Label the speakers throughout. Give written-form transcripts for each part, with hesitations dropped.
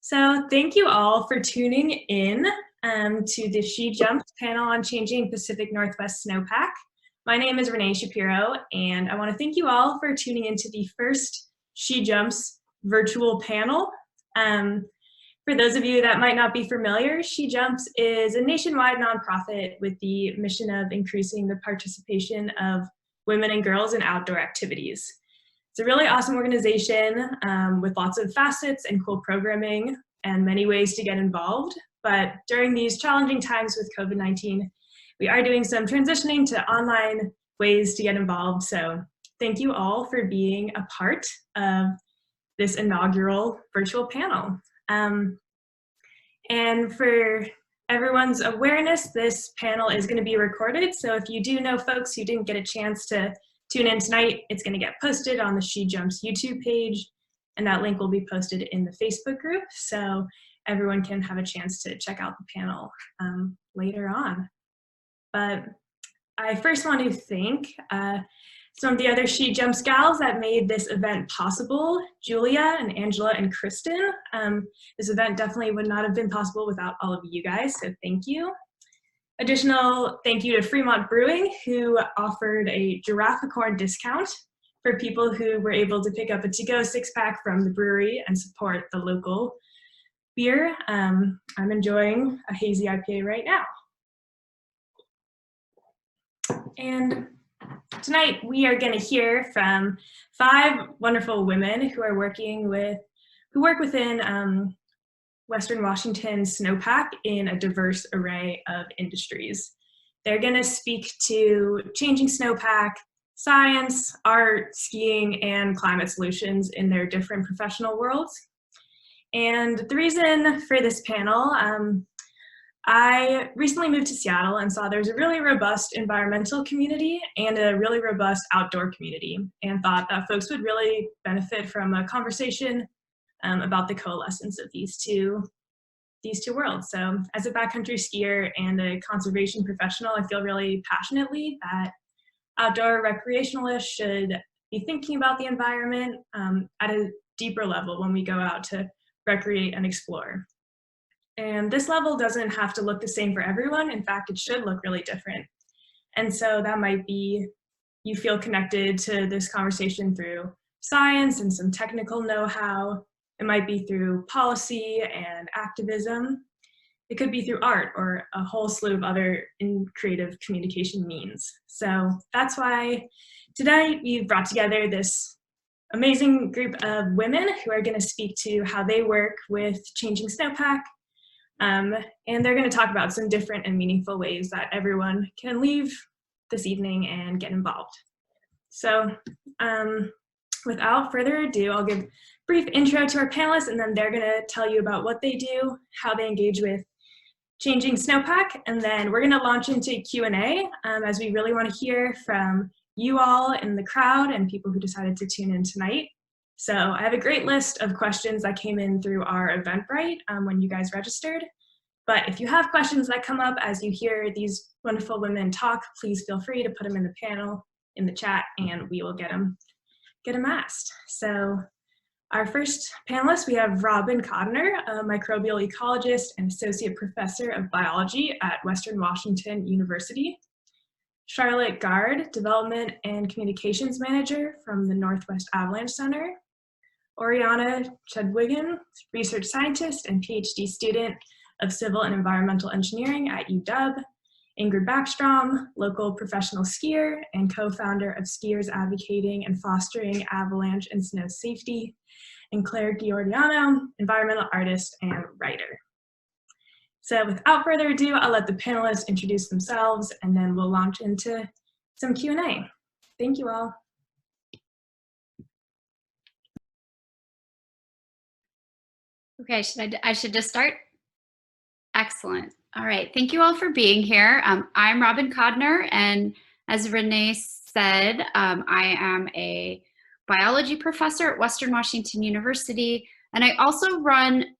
Speaker 1: So thank you all for tuning in to the SheJumps panel on changing Pacific Northwest snowpack. My name is Renee Shapiro, and I want to thank you all for tuning into the first SheJumps virtual panel. For those of you that might not be familiar, SheJumps is a nationwide nonprofit with the mission of increasing the participation of women and girls in outdoor activities. It's a really awesome organization with lots of facets and cool programming and many ways to get involved. But during these challenging times with COVID-19, we are doing some transitioning to online ways to get involved. So thank you all for being a part of this inaugural virtual panel. And for everyone's awareness, this panel is going to be recorded. So if you do know folks who didn't get a chance to tune in tonight, it's going to get posted on the SheJumps YouTube page, and that link will be posted in the Facebook group, so everyone can have a chance to check out the panel later on. But I first want to thank some of the other SheJumps gals that made this event possible, Julia and Angela and Kristen. This event definitely would not have been possible without all of you guys, so thank you. Additional thank you to Fremont Brewing, who offered a Girafficorn discount for people who were able to pick up a to-go six-pack from the brewery and support the local beer. I'm enjoying a hazy IPA right now. And tonight we are going to hear from 5 wonderful women who are work within Western Washington Snowpack in a diverse array of industries. They're going to speak to changing snowpack, science, art, skiing, and climate solutions in their different professional worlds. And the reason for this panel, I recently moved to Seattle and saw there's a really robust environmental community and a really robust outdoor community, and thought that folks would really benefit from a conversation about the coalescence of these two worlds. So as a backcountry skier and a conservation professional, I feel really passionately that outdoor recreationalists should be thinking about the environment at a deeper level when we go out to recreate and explore. And this level doesn't have to look the same for everyone. In fact, it should look really different. And so that might be you feel connected to this conversation through science and some technical know-how. It might be through policy and activism. It could be through art or a whole slew of other creative communication means. So that's why today we've brought together this amazing group of women who are going to speak to how they work with changing snowpack. And they're going to talk about some different and meaningful ways that everyone can leave this evening and get involved. So without further ado, I'll give a brief intro to our panelists, and then they're going to tell you about what they do, how they engage with changing snowpack, and then we're going to launch into Q&A as we really want to hear from you all in the crowd and people who decided to tune in tonight. So I have a great list of questions that came in through our Eventbrite when you guys registered. But if you have questions that come up as you hear these wonderful women talk, please feel free to put them in the panel, in the chat, and we will get them asked. So our first panelist, we have Robin Codner, a microbial ecologist and associate professor of biology at Western Washington University. Charlotte Gard, development and communications manager from the Northwest Avalanche Center. Oriana Chudwigan, research scientist and PhD student of civil and environmental engineering at UW. Ingrid Backstrom, local professional skier and co-founder of Skiers Advocating and Fostering Avalanche and Snow Safety. And Claire Giordano, environmental artist and writer. So without further ado, I'll let the panelists introduce themselves, and then we'll launch into some Q&A. Thank you all.
Speaker 2: Okay, I should just start? Excellent. All right, thank you all for being here. I'm Robin Codner, and as Renee said, I am a biology professor at Western Washington University, and I also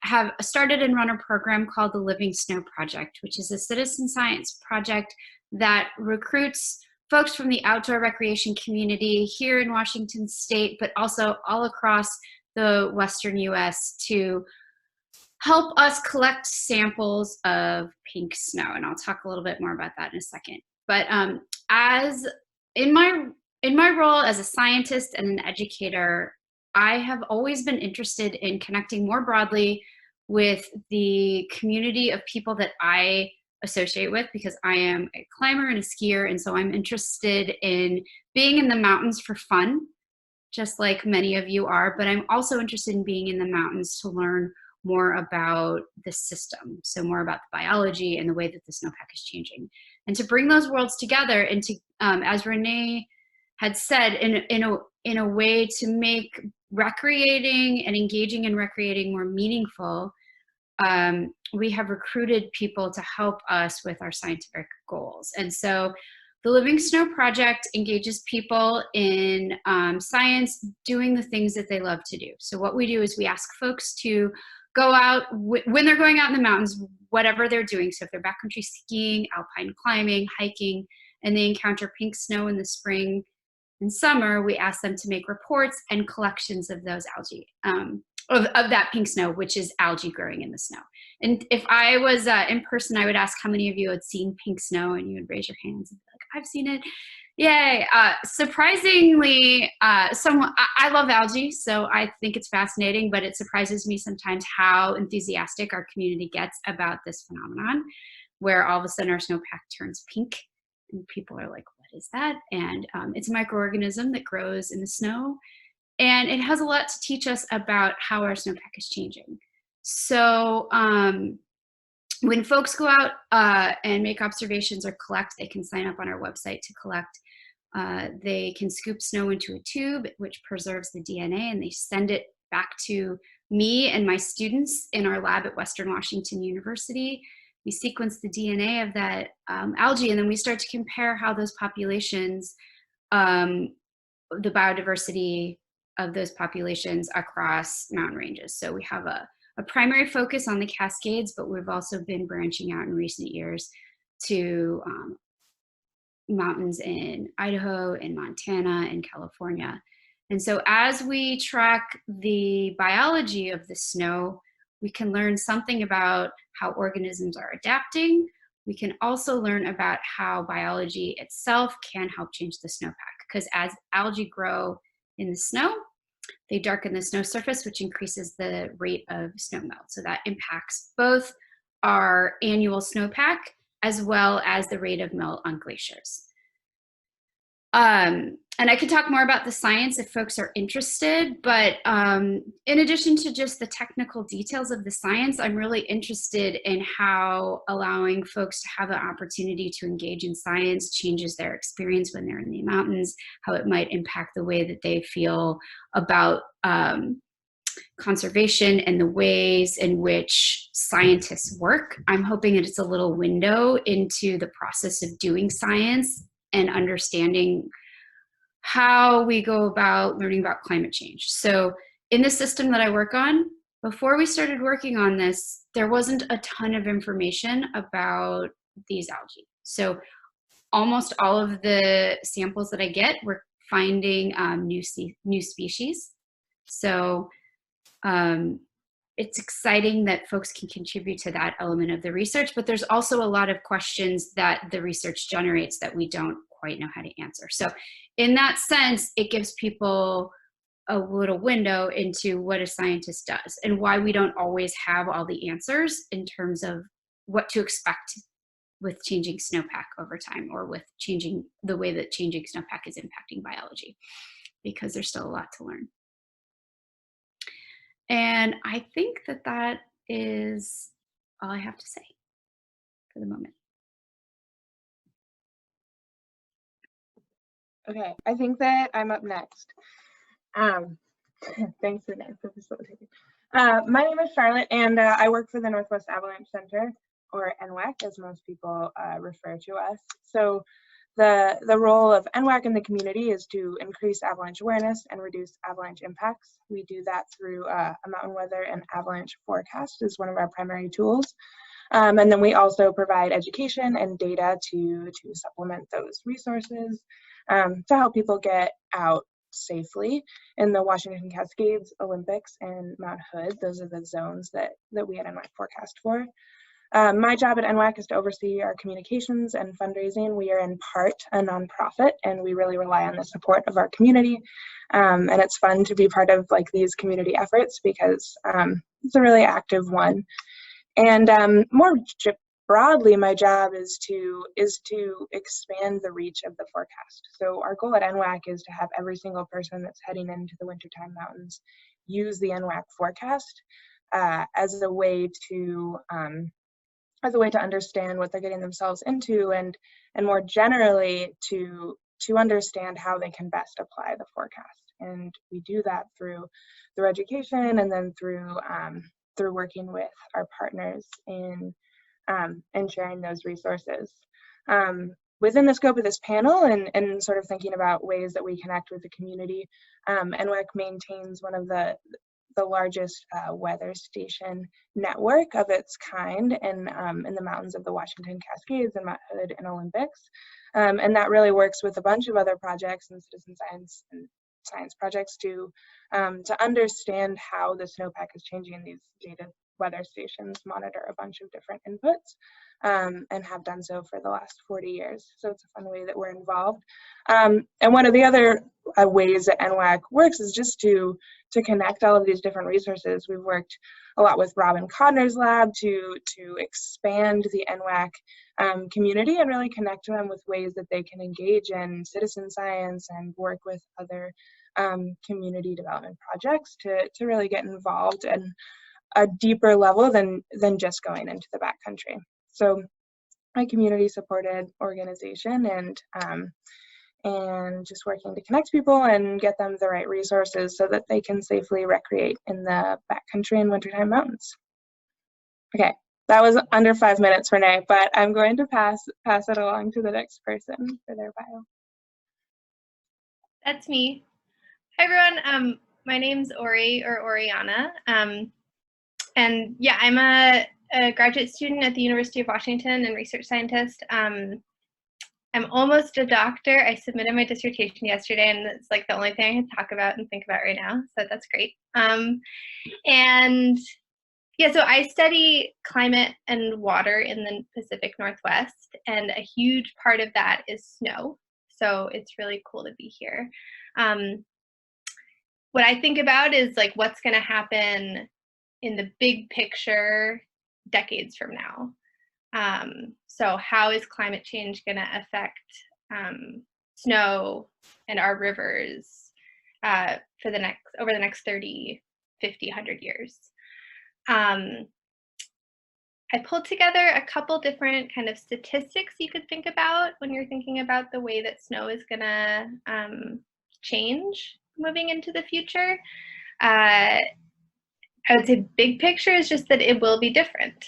Speaker 2: have started and run a program called the Living Snow Project, which is a citizen science project that recruits folks from the outdoor recreation community here in Washington State, but also all across the Western US to help us collect samples of pink snow. And I'll talk a little bit more about that in a second. But as in my role as a scientist and an educator, I have always been interested in connecting more broadly with the community of people that I associate with, because I am a climber and a skier, and so I'm interested in being in the mountains for fun, just like many of you are, but I'm also interested in being in the mountains to learn more about the system, so more about the biology and the way that the snowpack is changing, and to bring those worlds together, and to, as Renee had said, in a way to make recreating and engaging in recreating more meaningful. We have recruited people to help us with our scientific goals. And so the Living Snow Project engages people in science doing the things that they love to do. So what we do is we ask folks to go out, when they're going out in the mountains, whatever they're doing. So if they're backcountry skiing, alpine climbing, hiking, and they encounter pink snow in the spring and summer, we ask them to make reports and collections of those algae. Of that pink snow, which is algae growing in the snow. And if I was in person, I would ask how many of you had seen pink snow, and you would raise your hands and be like, I've seen it. Yay. Surprisingly, I love algae, so I think it's fascinating, but it surprises me sometimes how enthusiastic our community gets about this phenomenon, where all of a sudden our snowpack turns pink, and people are like, what is that? And it's a microorganism that grows in the snow. And it has a lot to teach us about how our snowpack is changing. So when folks go out and make observations or collect, they can sign up on our website to collect. They can scoop snow into a tube, which preserves the DNA, and they send it back to me and my students in our lab at Western Washington University. We sequence the DNA of that algae, and then we start to compare how those populations, the biodiversity of those populations across mountain ranges. So we have a primary focus on the Cascades, but we've also been branching out in recent years to mountains in Idaho and Montana and California. And so as we track the biology of the snow, we can learn something about how organisms are adapting. We can also learn about how biology itself can help change the snowpack, because as algae grow in the snow, they darken the snow surface, which increases the rate of snow melt. So that impacts both our annual snowpack as well as the rate of melt on glaciers. And I could talk more about the science if folks are interested, but in addition to just the technical details of the science, I'm really interested in how allowing folks to have an opportunity to engage in science changes their experience when they're in the mountains, how it might impact the way that they feel about conservation and the ways in which scientists work. I'm hoping that it's a little window into the process of doing science and understanding how we go about learning about climate change. So in the system that I work on, before we started working on this, there wasn't a ton of information about these algae. So almost all of the samples that I get, we're finding new species. So it's exciting that folks can contribute to that element of the research, but there's also a lot of questions that the research generates that we don't quite know how to answer. So in that sense, it gives people a little window into what a scientist does and why we don't always have all the answers in terms of what to expect with changing snowpack over time, or with changing the way that changing snowpack is impacting biology, because there's still a lot to learn. And I think that that is all I have to say for the moment.
Speaker 3: Okay, I think that I'm up next. Thanks, Renee, for facilitating. My name is Charlotte, and I work for the Northwest Avalanche Center, or NWAC, as most people refer to us. So the role of NWAC in the community is to increase avalanche awareness and reduce avalanche impacts. We do that through a mountain weather and avalanche forecast is one of our primary tools. And then we also provide education and data to supplement those resources to help people get out safely in the Washington Cascades, Olympics, and Mount Hood. Those are the zones that we at NWAC forecast for. My job at NWAC is to oversee our communications and fundraising. We are in part a nonprofit, and we really rely on the support of our community. And it's fun to be part of like these community efforts because it's a really active one. And more broadly, my job is to expand the reach of the forecast. So our goal at NWAC is to have every single person that's heading into the Wintertime Mountains use the NWAC forecast as a way to understand what they're getting themselves into, and more generally to understand how they can best apply the forecast. And we do that through education, and then through working with our partners in sharing those resources. Within the scope of this panel, and sort of thinking about ways that we connect with the community, NWAC maintains one of the largest weather station network of its kind in the mountains of the Washington Cascades and Mount Hood and Olympics. And that really works with a bunch of other projects and citizen science and science projects to understand how the snowpack is changing. These data weather stations monitor a bunch of different inputs and have done so for the last 40 years. So it's a fun way that we're involved. And one of the other ways that NWAC works is just to connect all of these different resources. We've worked a lot with Robin Codner's lab to expand the NWAC community and really connect them with ways that they can engage in citizen science and work with other community development projects to really get involved in a deeper level than just going into the backcountry. So a community supported organization, and just working to connect people and get them the right resources so that they can safely recreate in the backcountry and Wintertime Mountains. Okay, that was under 5 minutes, Renee, but I'm going to pass it along to the next person for their bio.
Speaker 4: That's me. Hi everyone, my name's Ori, or Oriana, and yeah, I'm a graduate student at the University of Washington and research scientist. I'm almost a doctor. I submitted my dissertation yesterday, and it's like the only thing I can talk about and think about right now, so that's great. And yeah, so I study climate and water in the Pacific Northwest, and a huge part of that is snow, so it's really cool to be here. What I think about is like what's going to happen in the big picture decades from now. So how is climate change going to affect snow and our rivers over the next 30, 50, 100 years? I pulled together a couple different kind of statistics you could think about when you're thinking about the way that snow is going to change moving into the future. I would say big picture is just that it will be different.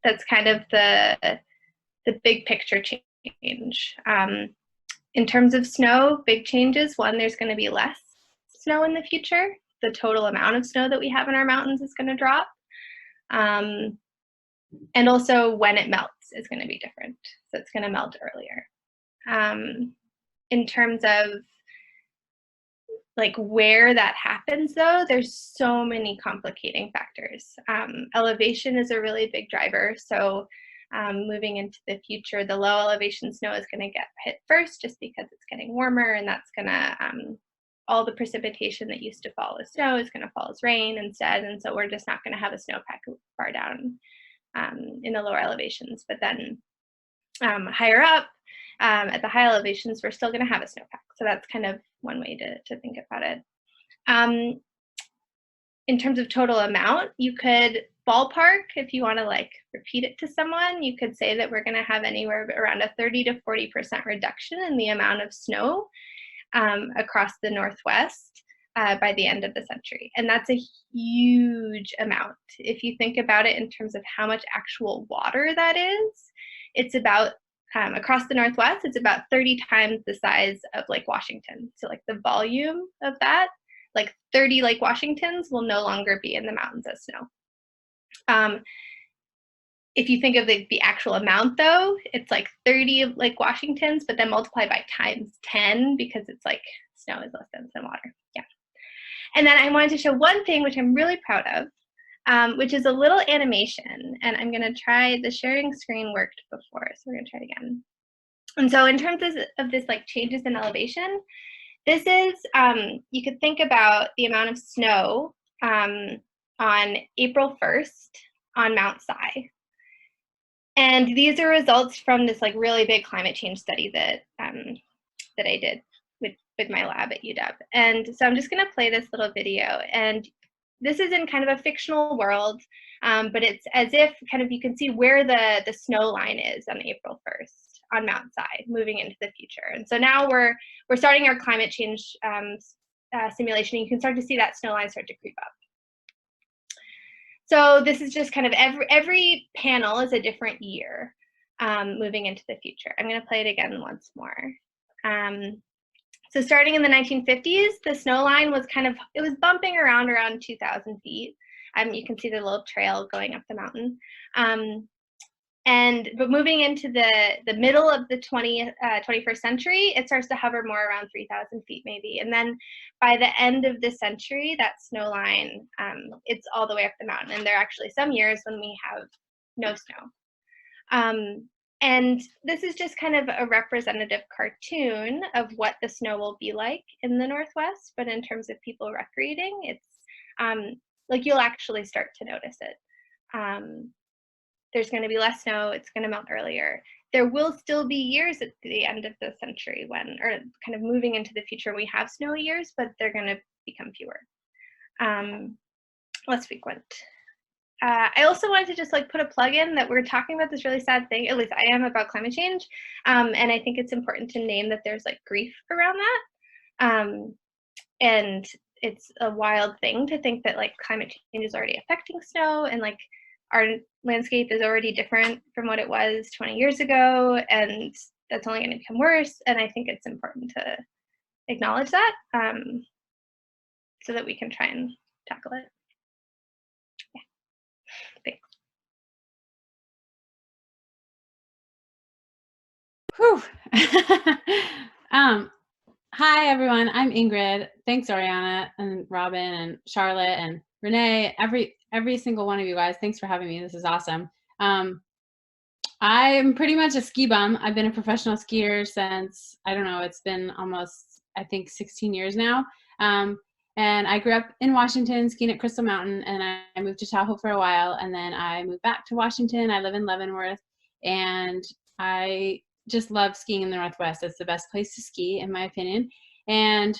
Speaker 4: That's kind of the big picture change. In terms of snow, big changes. One, there's going to be less snow in the future. The total amount of snow that we have in our mountains is going to drop. And also when it melts is going to be different. So it's going to melt earlier. In terms of like where that happens though, there's so many complicating factors. Elevation is a really big driver. So moving into the future, the low elevation snow is going to get hit first just because it's getting warmer, and that's going to, all the precipitation that used to fall as snow is going to fall as rain instead. And so we're just not going to have a snowpack far down in the lower elevations. But then higher up, at the high elevations, we're still going to have a snowpack. So that's kind of one way to think about it. In terms of total amount, you could ballpark, if you want to like repeat it to someone, you could say that we're going to have anywhere around a 30 to 40% reduction in the amount of snow across the Northwest by the end of the century. And that's a huge amount. If you think about it in terms of how much actual water that is, it's about across the Northwest, it's about 30 times the size of Lake Washington. So like the volume of that, like 30 Lake Washingtons will no longer be in the mountains as snow. If you think of the actual amount though, it's like 30 Lake Washingtons, but then multiply by times 10 because it's like snow is less dense than water. Yeah. And then I wanted to show one thing which I'm really proud of, which is a little animation. And I'm going to try, the sharing screen worked before, so we're going to try it again. And so in terms of this like changes in elevation, this is, you could think about the amount of snow on April 1st on Mount Si. And these are results from this like really big climate change study that that I did with my lab at UW. And so I'm just going to play this little video. And this is in kind of a fictional world, but it's as if kind of you can see where the snow line is on April 1st on Mount Si, moving into the future. And so now we're starting our climate change simulation. You can start to see that snow line start to creep up. So this is just kind of every panel is a different year moving into the future. I'm going to play it again once more. So starting in the 1950s, the snow line was it was bumping around 2,000 feet. You can see the little trail going up the mountain. But moving into the middle of the 21st century, it starts to hover more around 3,000 feet maybe. And then by the end of the century, that snow line, it's all the way up the mountain. And there are actually some years when we have no snow. And this is just kind of a representative cartoon of what the snow will be like in the Northwest. But in terms of people recreating, it's like you'll actually start to notice it. There's going to be less snow. It's going to melt earlier. There will still be years at the end of the century when, or kind of moving into the future, we have snowy years, but they're going to become fewer, less frequent. I also wanted to just like put a plug in that we're talking about this really sad thing, at least I am, about climate change. And I think it's important to name that there's like grief around that. And it's a wild thing to think that like climate change is already affecting snow, and like our landscape is already different from what it was 20 years ago, and that's only going to become worse. And I think it's important to acknowledge that so that we can try and tackle it. Yeah. Thanks.
Speaker 5: Whew. Hi, everyone. I'm Ingrid. Thanks, Ariana and Robin and Charlotte and Renee, every single one of you guys. Thanks for having me. This is awesome. I'm pretty much a ski bum. I've been a professional skier since, I don't know, it's been almost, I think, 16 years now. And I grew up in Washington skiing at Crystal Mountain, and I moved to Tahoe for a while, and then I moved back to Washington. I live in Leavenworth, and I just love skiing in the Northwest. It's the best place to ski, in my opinion. And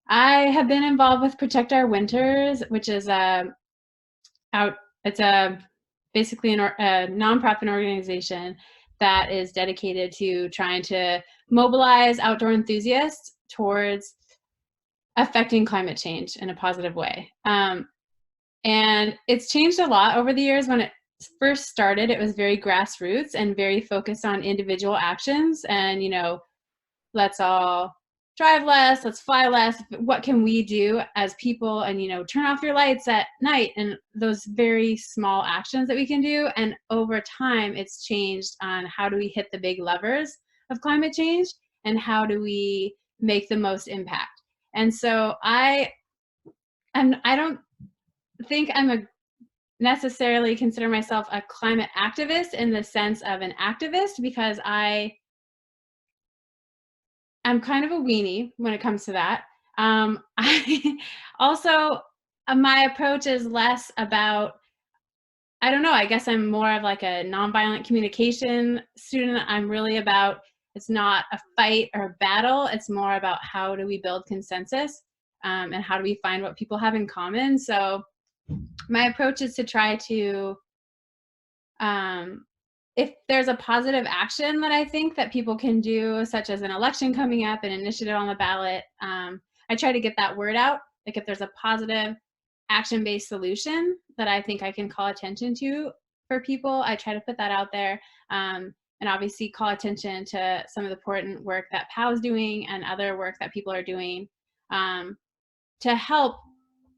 Speaker 5: I have been involved with Protect Our Winters, which is basically a nonprofit organization that is dedicated to trying to mobilize outdoor enthusiasts towards affecting climate change in a positive way. And it's changed a lot over the years. When it first started, it was very grassroots and very focused on individual actions and, you know, let's all drive less, let's fly less, what can we do as people, and, you know, turn off your lights at night, and those very small actions that we can do. And over time, it's changed on how do we hit the big levers of climate change and how do we make the most impact. And so I don't think I'm necessarily consider myself a climate activist in the sense of an activist, because I'm kind of a weenie when it comes to that. I also, my approach is less about, I don't know, I guess I'm more of like a nonviolent communication student. I'm really about, it's not a fight or a battle. It's more about how do we build consensus and how do we find what people have in common. So my approach is to try to, if there's a positive action that I think that people can do, such as an election coming up, an initiative on the ballot, I try to get that word out. Like if there's a positive action-based solution that I think I can call attention to for people, I try to put that out there. And obviously call attention to some of the important work that POW's doing and other work that people are doing to help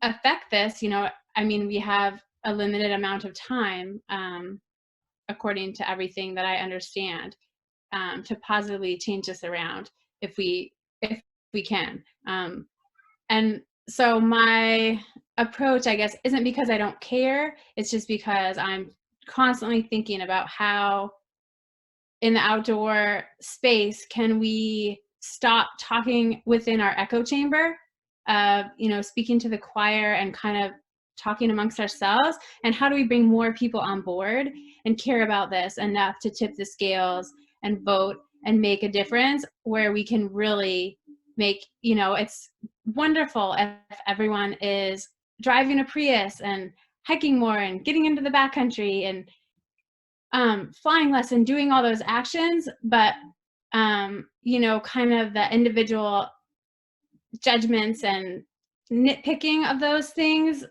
Speaker 5: affect this. You know, I mean, we have a limited amount of time, according to everything that I understand, to positively change this around. If we we can. And so my approach, I guess, isn't because I don't care. It's just because I'm constantly thinking about how in the outdoor space can we stop talking within our echo chamber, speaking to the choir and kind of talking amongst ourselves, and how do we bring more people on board and care about this enough to tip the scales and vote and make a difference, where we can really make, it's wonderful if everyone is driving a Prius and hiking more and getting into the backcountry and flying less and doing all those actions, but kind of the individual judgments and nitpicking of those things,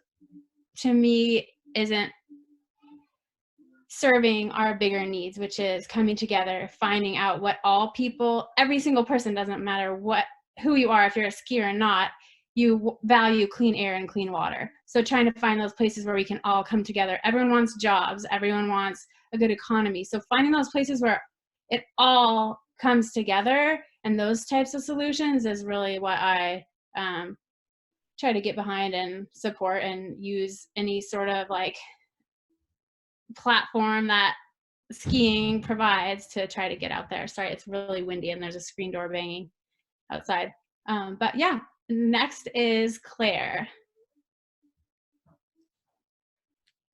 Speaker 5: to me, isn't serving our bigger needs, which is coming together, finding out what all people, every single person, doesn't matter who you are, if you're a skier or not, you value clean air and clean water. So trying to find those places where we can all come together. Everyone wants jobs, everyone wants a good economy. So finding those places where it all comes together and those types of solutions is really what I try to get behind and support, and use any sort of like platform that skiing provides to try to get out there. Sorry, it's really windy and there's a screen door banging outside. But yeah, next is Claire.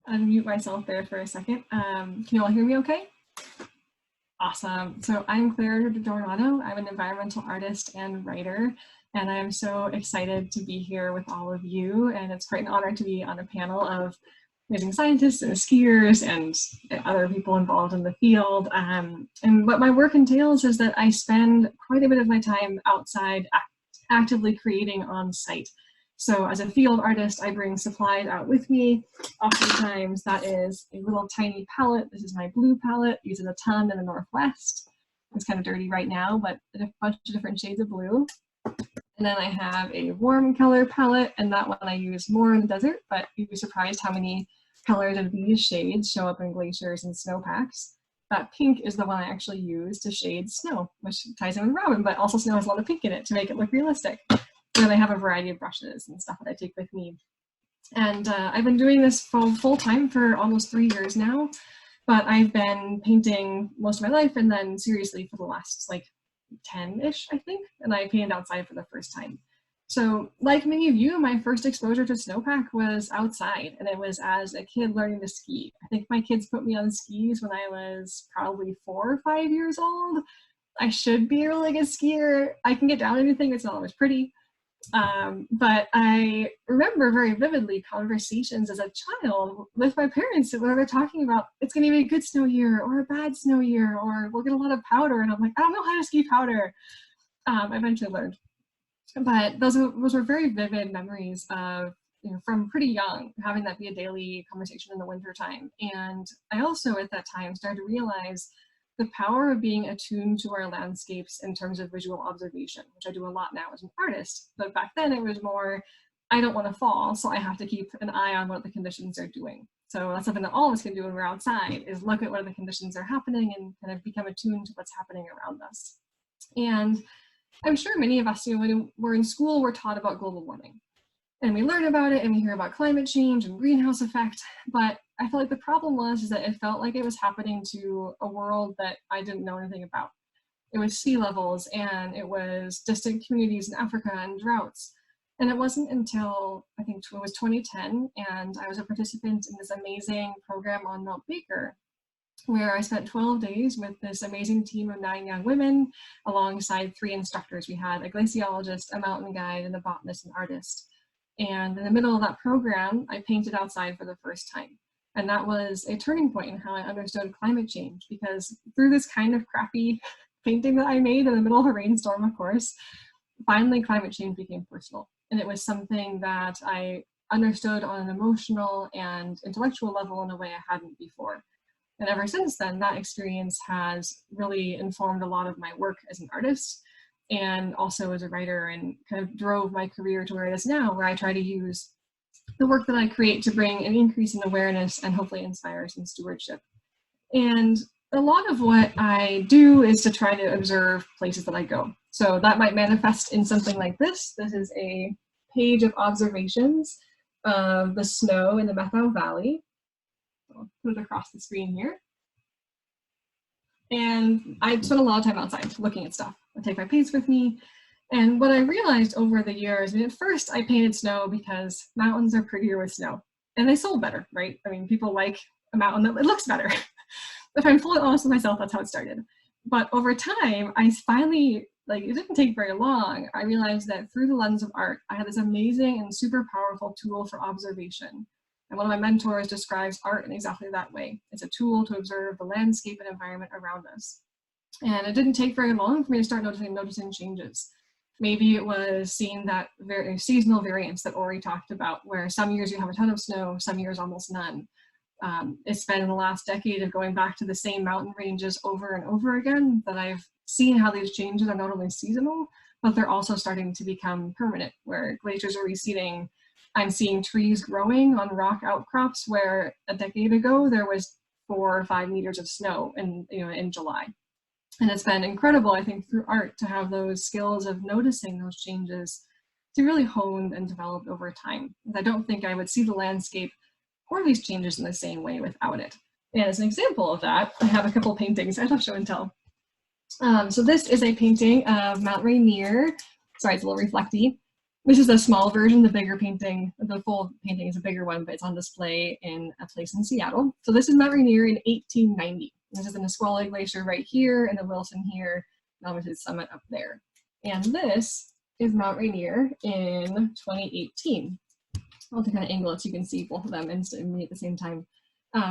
Speaker 6: Unmute myself there for a second. Can you all hear me okay? Awesome. So I'm Claire Dorado. I'm an environmental artist and writer, and I'm so excited to be here with all of you. And it's quite an honor to be on a panel of amazing scientists and skiers and other people involved in the field. And what my work entails is that I spend quite a bit of my time outside actively creating on site. So as a field artist, I bring supplies out with me. Oftentimes that is a little tiny palette. This is my blue palette, uses a ton in the Northwest. It's kind of dirty right now, but a bunch of different shades of blue. And then I have a warm color palette, and that one I use more in the desert, but you'd be surprised how many colors of these shades show up in glaciers and snowpacks. That pink is the one I actually use to shade snow, which ties in with Robin, but also snow has a lot of pink in it to make it look realistic. And I have a variety of brushes and stuff that I take with me. And I've been doing this full time for almost 3 years now, but I've been painting most of my life, and then seriously for the last like 10-ish, I think, and I painted outside for the first time. So like many of you, my first exposure to snowpack was outside, and it was as a kid learning to ski. I think my kids put me on skis when I was probably 4 or 5 years old. I should be a really good skier. I can get down anything, it's not always pretty. But I remember very vividly conversations as a child with my parents where they're talking about it's going to be a good snow year or a bad snow year, or we'll get a lot of powder, and I'm like, I don't know how to ski powder. I eventually learned, but those were very vivid memories of, from pretty young, having that be a daily conversation in the winter time. And I also at that time started to realize the power of being attuned to our landscapes in terms of visual observation, which I do a lot now as an artist. But back then it was more, I don't want to fall, so I have to keep an eye on what the conditions are doing. So that's something that all of us can do when we're outside, is look at what the conditions are happening and kind of become attuned to what's happening around us. And I'm sure many of us, when we're in school, we're taught about global warming. And we learn about it and we hear about climate change and greenhouse effect, but I felt like the problem was that it felt like it was happening to a world that I didn't know anything about. It was sea levels, and it was distant communities in Africa and droughts. And it wasn't until, I think it was 2010, and I was a participant in this amazing program on Mount Baker, where I spent 12 days with this amazing team of 9 young women alongside 3 instructors. We had a glaciologist, a mountain guide, and a botanist and artist. And in the middle of that program, I painted outside for the first time. And that was a turning point in how I understood climate change, because through this kind of crappy painting that I made in the middle of a rainstorm, of course, finally climate change became personal. And it was something that I understood on an emotional and intellectual level in a way I hadn't before. And ever since then, that experience has really informed a lot of my work as an artist, and also as a writer, and kind of drove my career to where it is now, where I try to use the work that I create to bring an increase in awareness and hopefully inspire some stewardship. And a lot of what I do is to try to observe places that I go. So that might manifest in something like this. This is a page of observations of the snow in the Methil Valley. I'll put it across the screen here. And I spent a lot of time outside looking at stuff. I take my paints with me. And what I realized over the years, I mean, at first I painted snow because mountains are prettier with snow and they sold better, right? I mean, people like a mountain that it looks better. If I'm fully honest with myself, that's how it started. But over time, I finally, like, it didn't take very long. I realized that through the lens of art, I had this amazing and super powerful tool for observation. And one of my mentors describes art in exactly that way. It's a tool to observe the landscape and environment around us. And it didn't take very long for me to start noticing changes. Maybe it was seeing that very seasonal variance that Ori talked about, where some years you have a ton of snow, some years almost none. It's been in the last decade of going back to the same mountain ranges over and over again that I've seen how these changes are not only seasonal, but they're also starting to become permanent, where glaciers are receding. I'm seeing trees growing on rock outcrops where a decade ago there was 4 or 5 meters of snow in July. And it's been incredible, I think, through art to have those skills of noticing those changes to really honed and developed over time. I don't think I would see the landscape or these changes in the same way without it. And as an example of that, I have a couple paintings. I love show and tell. So this is a painting of Mount Rainier. Sorry, it's a little reflecty. This is the small version. The bigger painting, the full painting is a bigger one, but it's on display in a place in Seattle. So this is Mount Rainier in 1890. This is the Nisqually Glacier right here, and the Wilson here, and obviously the summit up there. And this is Mount Rainier in 2018. I'll kind of angle it so you can see both of them instantly at the same time.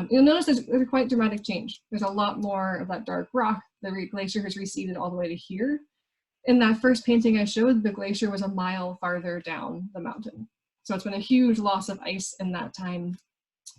Speaker 6: You'll notice there's a quite dramatic change. There's a lot more of that dark rock. The glacier has receded all the way to here. In that first painting I showed, the glacier was a mile farther down the mountain. So it's been a huge loss of ice in that time.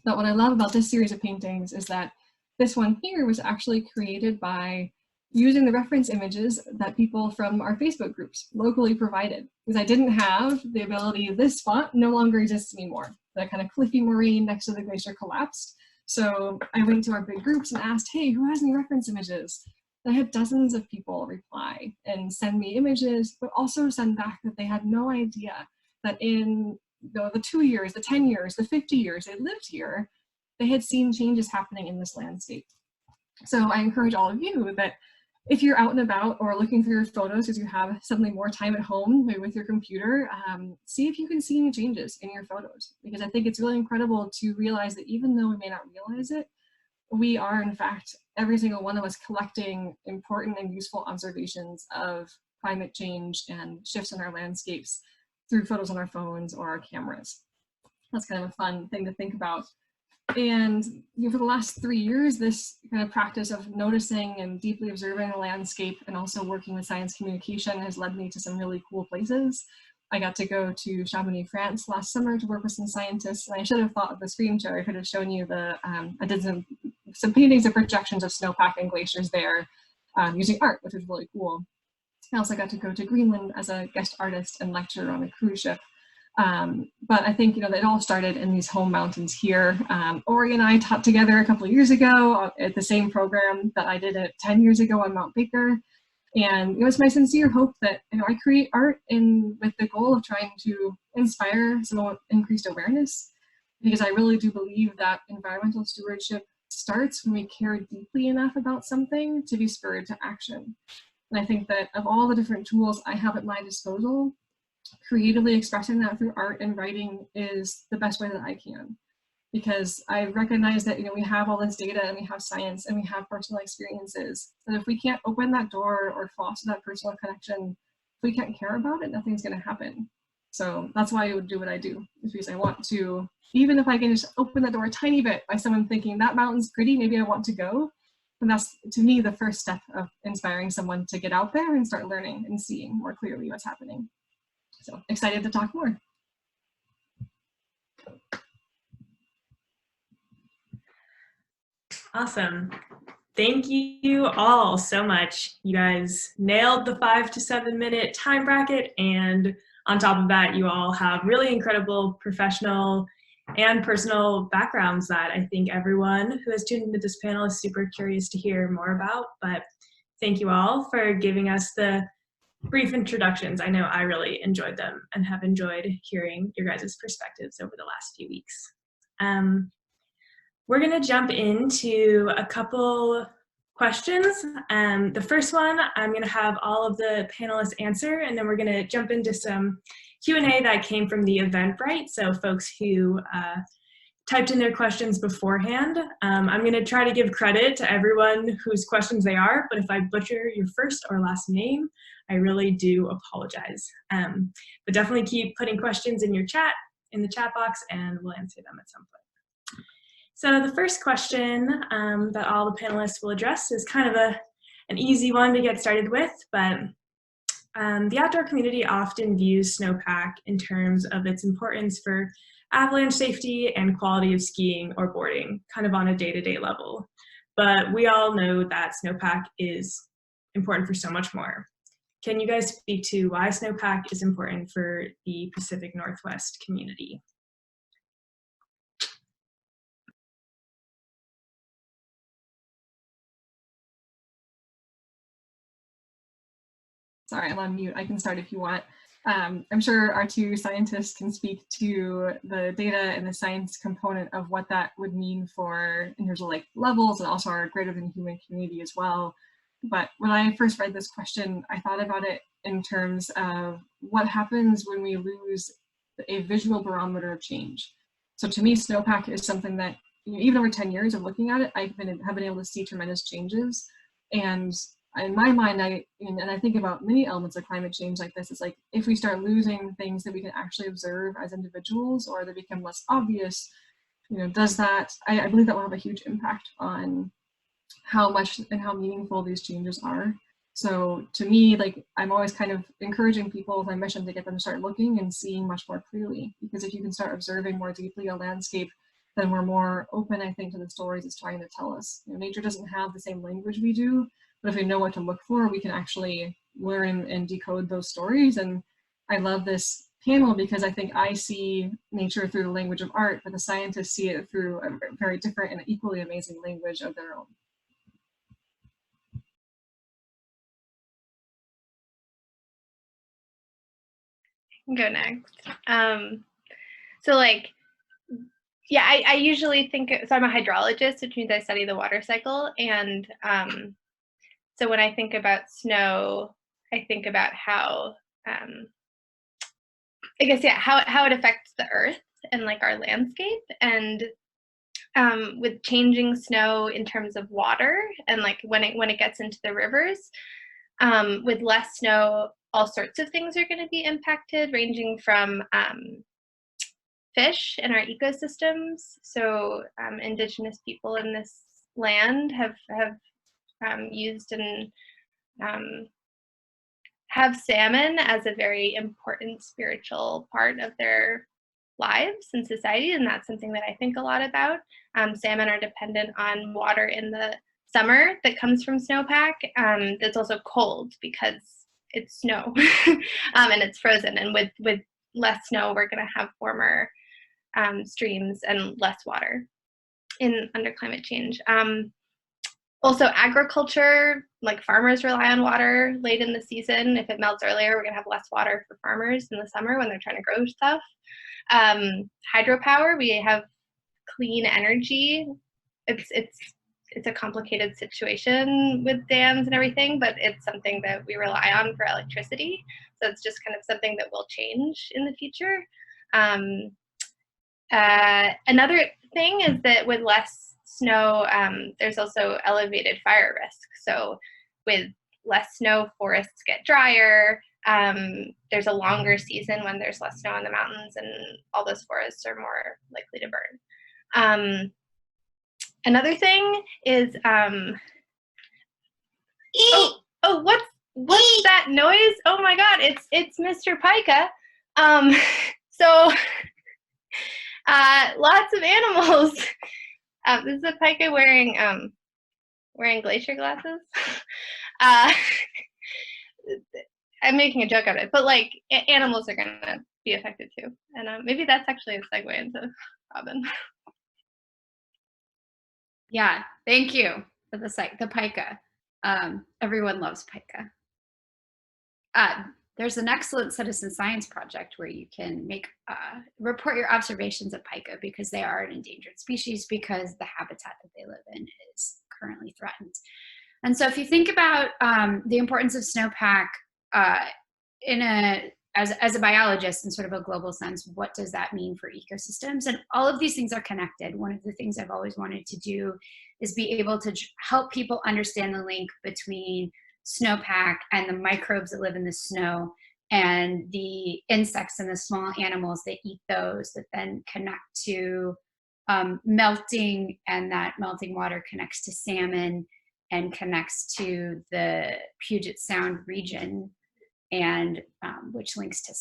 Speaker 6: But what I love about this series of paintings is that this one here was actually created by using the reference images that people from our Facebook groups locally provided. Because I didn't have the ability, this spot no longer exists anymore. That kind of cliffy moraine next to the glacier collapsed. So I went to our big groups and asked, hey, who has any reference images? I had dozens of people reply and send me images, but also send back that they had no idea that in the 2 years, the 10 years, the 50 years they lived here, they had seen changes happening in this landscape. So I encourage all of you that if you're out and about or looking through your photos as you have suddenly more time at home, maybe with your computer, see if you can see any changes in your photos. Because I think it's really incredible to realize that even though we may not realize it, we are in fact, every single one of us collecting important and useful observations of climate change and shifts in our landscapes through photos on our phones or our cameras. That's kind of a fun thing to think about. And for the last 3 years, this kind of practice of noticing and deeply observing the landscape and also working with science communication has led me to some really cool places. I got to go to Chamonix, France last summer to work with some scientists, and I should have thought of the screen share. I could have shown you I did some paintings and projections of snowpack and glaciers there using art, which was really cool. I also got to go to Greenland as a guest artist and lecture on a cruise ship. But I think, it all started in these home mountains here. Ori and I taught together a couple of years ago at the same program that I did 10 years ago on Mount Baker. And it was my sincere hope that I create art with the goal of trying to inspire some increased awareness, because I really do believe that environmental stewardship starts when we care deeply enough about something to be spurred to action. And I think that of all the different tools I have at my disposal, creatively expressing that through art and writing is the best way that I can. Because I recognize that we have all this data and we have science and we have personal experiences, and if we can't open that door or foster that personal connection, if we can't care about it, nothing's going to happen. So that's why I would do what I do, is because I want to, even if I can just open the door a tiny bit by someone thinking that mountain's pretty, maybe I want to go. And that's, to me, the first step of inspiring someone to get out there and start learning and seeing more clearly what's happening. So excited to talk more.
Speaker 1: Awesome. Thank you all so much. You guys nailed the 5 to 7 minute time bracket, and on top of that, you all have really incredible professional and personal backgrounds that I think everyone who has tuned into this panel is super curious to hear more about. But thank you all for giving us the brief introductions. I know I really enjoyed them and have enjoyed hearing your guys' perspectives over the last few weeks. We're going to jump into a couple questions. The first one, I'm going to have all of the panelists answer, and then we're going to jump into some Q&A that came from the Eventbrite, so folks who typed in their questions beforehand. I'm going to try to give credit to everyone whose questions they are, but if I butcher your first or last name, I really do apologize. But definitely keep putting questions in the chat box, and we'll answer them at some point. So the first question that all the panelists will address is kind of an easy one to get started with, but the outdoor community often views snowpack in terms of its importance for avalanche safety and quality of skiing or boarding, kind of on a day-to-day level. But we all know that snowpack is important for so much more. Can you guys speak to why snowpack is important for the Pacific Northwest community?
Speaker 6: Sorry, I'm on mute. I can start if you want. I'm sure our two scientists can speak to the data and the science component of what that would mean for in terms of like levels and also our greater than human community as well. But when I first read this question, I thought about it in terms of what happens when we lose a visual barometer of change. So to me, snowpack is something that, you know, even over 10 years of looking at it, have been able to see tremendous changes. And in my mind, I think about many elements of climate change like this. It's like if we start losing things that we can actually observe as individuals, or they become less obvious, you know, does that, I believe that will have a huge impact on how much and how meaningful these changes are. So to me, like, I'm always kind of encouraging people with my mission to get them to start looking and seeing much more clearly, because if you can start observing more deeply a landscape, then we're more open, I think, to the stories it's trying to tell us. You know, nature doesn't have the same language we do, but if we know what to look for, we can actually learn and decode those stories. And I love this panel because I think I see nature through the language of art, but the scientists see it through a very different and equally amazing language of their own.
Speaker 4: Go next. So like, yeah, I usually think, so I'm a hydrologist, which means I study the water cycle. And so when I think about snow, I think about how, I guess, yeah, how it affects the earth and like our landscape. And with changing snow in terms of water and like when it gets into the rivers, with less snow, all sorts of things are going to be impacted, ranging from fish in our ecosystems. So indigenous people in this land have used and have salmon as a very important spiritual part of their lives and society, and that's something that I think a lot about. Salmon are dependent on water in the summer that comes from snowpack. That's also cold because it's snow and it's frozen, and with less snow we're going to have warmer streams and less water under climate change. Also agriculture, like farmers rely on water late in the season. If it melts earlier, we're going to have less water for farmers in the summer when they're trying to grow stuff. Hydropower, we have clean energy. It's a complicated situation with dams and everything, but it's something that we rely on for electricity. So it's just kind of something that will change in the future. Another thing is that with less snow, there's also elevated fire risk. So with less snow, forests get drier. There's a longer season when there's less snow in the mountains, and all those forests are more likely to burn. Another thing is, what's that noise? Oh my God, it's Mr. Pika. So lots of animals. This is a pika wearing glacier glasses. I'm making a joke of it, but like animals are gonna be affected too, and maybe that's actually a segue into Robin.
Speaker 2: Yeah, thank you for the pika. Everyone loves pika. there's an excellent citizen science project where you can report your observations of pika, because they are an endangered species, because the habitat that they live in is currently threatened. And so if you think about the importance of snowpack as a biologist in sort of a global sense, what does that mean for ecosystems? And all of these things are connected. One of the things I've always wanted to do is be able to help people understand the link between snowpack and the microbes that live in the snow and the insects and the small animals that eat those, that then connect to melting, and that melting water connects to salmon and connects to the Puget Sound region, and which links to,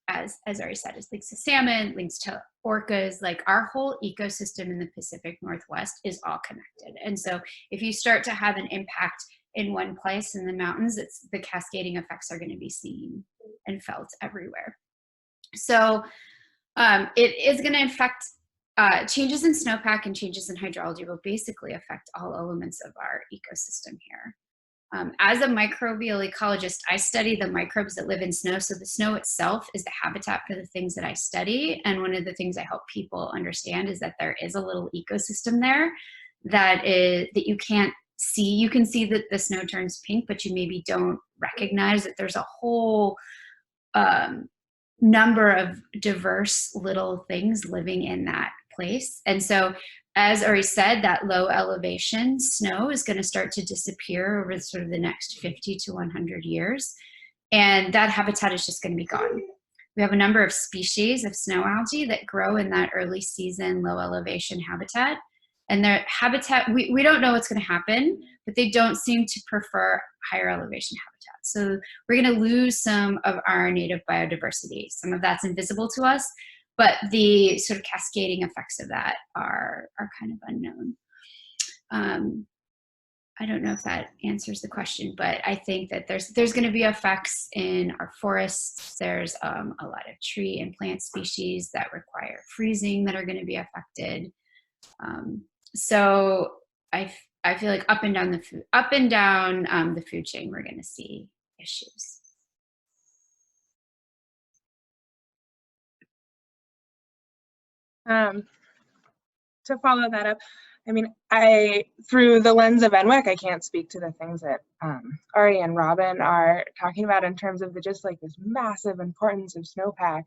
Speaker 2: as Ari said, is links to salmon, links to orcas. Like, our whole ecosystem in the Pacific Northwest is all connected. And so if you start to have an impact in one place in the mountains, the cascading effects are going to be seen and felt everywhere. So it is going to affect changes in snowpack, and changes in hydrology will basically affect all elements of our ecosystem here. As a microbial ecologist, I study the microbes that live in snow. So the snow itself is the habitat for the things that I study. And one of the things I help people understand is that there is a little ecosystem there that you can't see. You can see that the snow turns pink, but you maybe don't recognize that there's a whole number of diverse little things living in that place. And so, as Ari said, that low elevation snow is going to start to disappear over sort of the next 50 to 100 years. And that habitat is just going to be gone. We have a number of species of snow algae that grow in that early season, low elevation habitat. And their habitat, we don't know what's going to happen, but they don't seem to prefer higher elevation habitat. So we're going to lose some of our native biodiversity. Some of that's invisible to us, but the sort of cascading effects of that are kind of unknown. I don't know if that answers the question, but I think that there's going to be effects in our forests. There's a lot of tree and plant species that require freezing that are going to be affected. So I feel like up and down the food chain, we're going to see issues.
Speaker 3: To follow that up, I mean, through the lens of NWEC, I can't speak to the things that Ari and Robin are talking about in terms of this massive importance of snowpack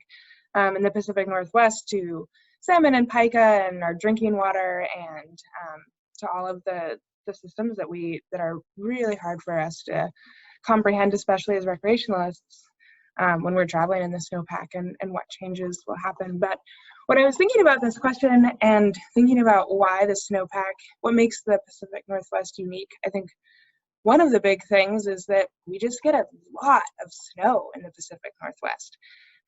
Speaker 3: in the Pacific Northwest to salmon and pika and our drinking water, and to all of the systems that are really hard for us to comprehend, especially as recreationalists, when we're traveling in the snowpack, and what changes will happen. But when I was thinking about this question and thinking about why the snowpack, what makes the Pacific Northwest unique, I think one of the big things is that we just get a lot of snow in the Pacific Northwest.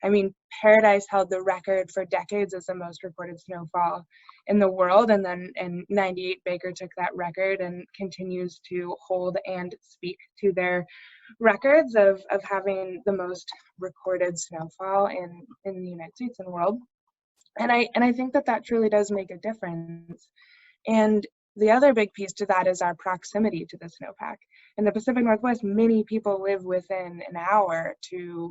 Speaker 3: I mean, Paradise held the record for decades as the most reported snowfall in the world, and then in '98, Baker took that record and continues to hold and speak to their records of having the most recorded snowfall in the United States and the world. And I think that truly does make a difference. And the other big piece to that is our proximity to the snowpack. In the Pacific Northwest, many people live within an hour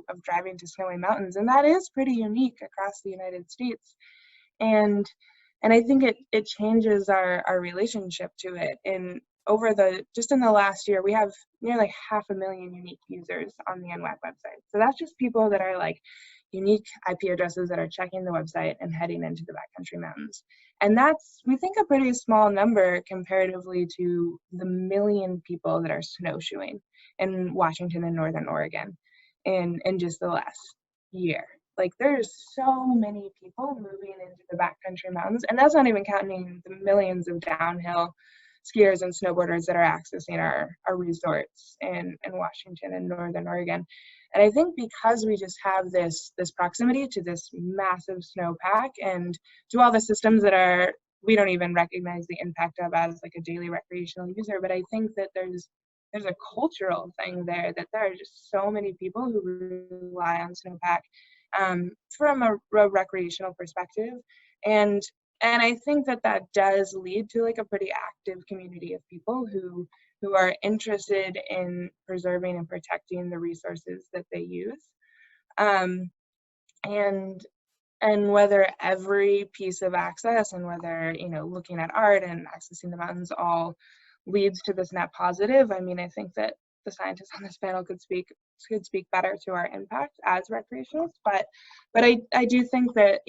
Speaker 3: of driving to snowy mountains, and that is pretty unique across the United States. And I think it changes our relationship to it. Just in the last year, we have nearly 500,000 unique users on the NWAC website. So that's just people that are like unique IP addresses that are checking the website and heading into the backcountry mountains. And that's, we think, a pretty small number comparatively to the 1 million people that are snowshoeing in Washington and Northern Oregon in just the last year. Like, there's so many people moving into the backcountry mountains, and that's not even counting the millions of downhill skiers and snowboarders that are accessing our resorts in Washington and Northern Oregon. And I think because we just have this proximity to this massive snowpack and to all the systems that we don't even recognize the impact of as like a daily recreational user, but I think that there's a cultural thing there, that there are just so many people who rely on snowpack from a recreational perspective. And I think that does lead to like a pretty active community of people who who are interested in preserving and protecting the resources that they use. And whether every piece of access and whether, looking at art and accessing the mountains all leads to this net positive, I mean, I think that the scientists on this panel could speak better to our impact as recreationalists, but I do think that,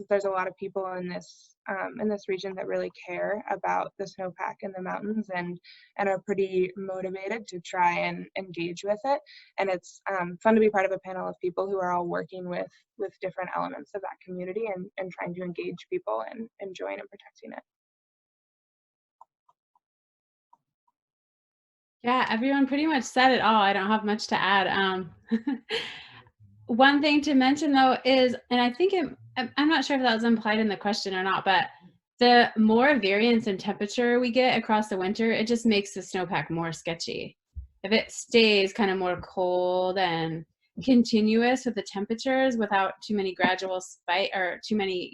Speaker 3: there's a lot of people in this region that really care about the snowpack and the mountains and are pretty motivated to try and engage with it. And it's fun to be part of a panel of people who are all working with different elements of that community and trying to engage people and enjoying and protecting it.
Speaker 5: Yeah, everyone pretty much said it all. I don't have much to add. One thing to mention though is, and I think I'm not sure if that was implied in the question or not, but the more variance in temperature we get across the winter, it just makes the snowpack more sketchy. If it stays kind of more cold and continuous with the temperatures without too many gradual spike or too many,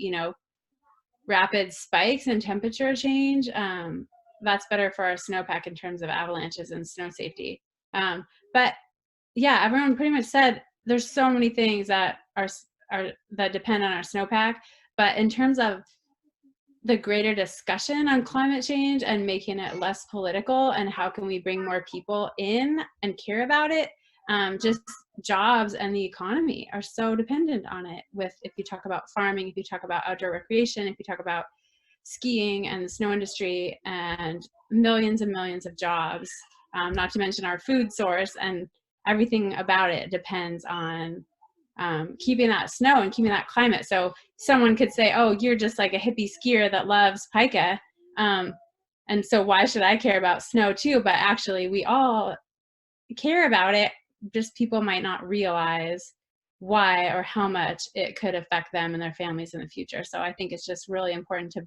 Speaker 5: rapid spikes in temperature change, that's better for our snowpack in terms of avalanches and snow safety. But yeah, everyone pretty much said there's so many things that that depend on our snowpack, but in terms of the greater discussion on climate change and making it less political and how can we bring more people in and care about it, just jobs and the economy are so dependent on it. If you talk about farming, if you talk about outdoor recreation, if you talk about skiing and the snow industry and millions and millions of jobs, not to mention our food source, and everything about it depends on keeping that snow and keeping that climate. So someone could say, oh, you're just like a hippie skier that loves pika, and so why should I care about snow too? But actually we all care about it, just people might not realize why or how much it could affect them and their families in the future. So I think it's just really important to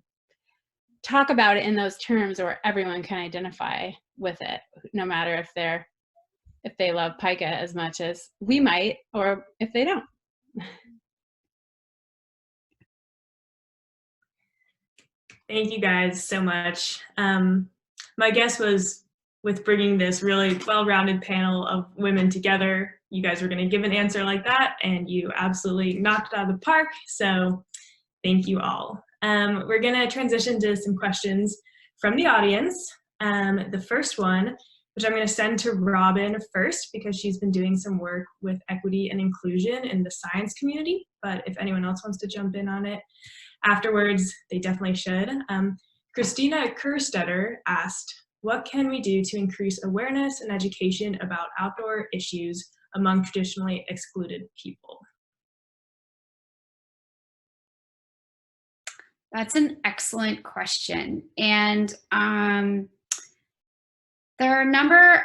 Speaker 5: talk about it in those terms where everyone can identify with it, no matter if they love pika as much as we might, or if they don't.
Speaker 1: Thank you guys so much. My guess was, with bringing this really well-rounded panel of women together, you guys were going to give an answer like that, and you absolutely knocked it out of the park, so thank you all. We're going to transition to some questions from the audience. The first one, which I'm going to send to Robin first because she's been doing some work with equity and inclusion in the science community, but if anyone else wants to jump in on it afterwards, they definitely should. Christina Kerstetter asked, what can we do to increase awareness and education about outdoor issues among traditionally excluded people?
Speaker 2: That's an excellent question. And there are a number,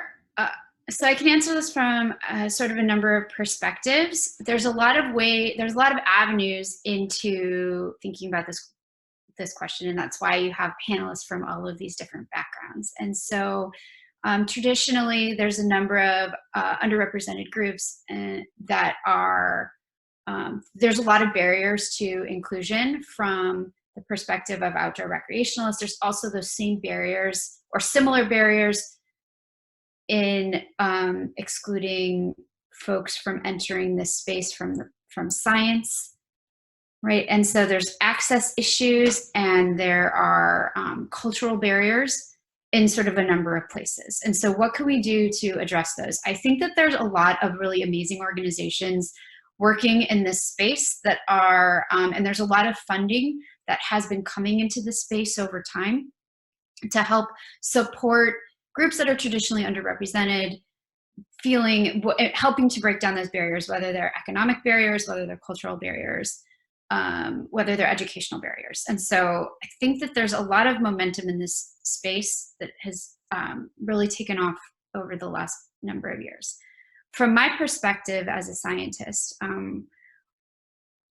Speaker 2: so I can answer this from sort of a number of perspectives. There's a lot of avenues into thinking about this question, and that's why you have panelists from all of these different backgrounds. And so traditionally, there's a number of underrepresented groups that are, there's a lot of barriers to inclusion from the perspective of outdoor recreationalists. There's also those same barriers or similar barriers in excluding folks from entering this space from science, right? And so there's access issues, and there are cultural barriers in sort of a number of places. And so what can we do to address those? I think that there's a lot of really amazing organizations working in this space that are, and there's a lot of funding that has been coming into this space over time to help support groups that are traditionally underrepresented, helping to break down those barriers, whether they're economic barriers, whether they're cultural barriers, whether they're educational barriers. And so I think that there's a lot of momentum in this space that has really taken off over the last number of years. From my perspective as a scientist,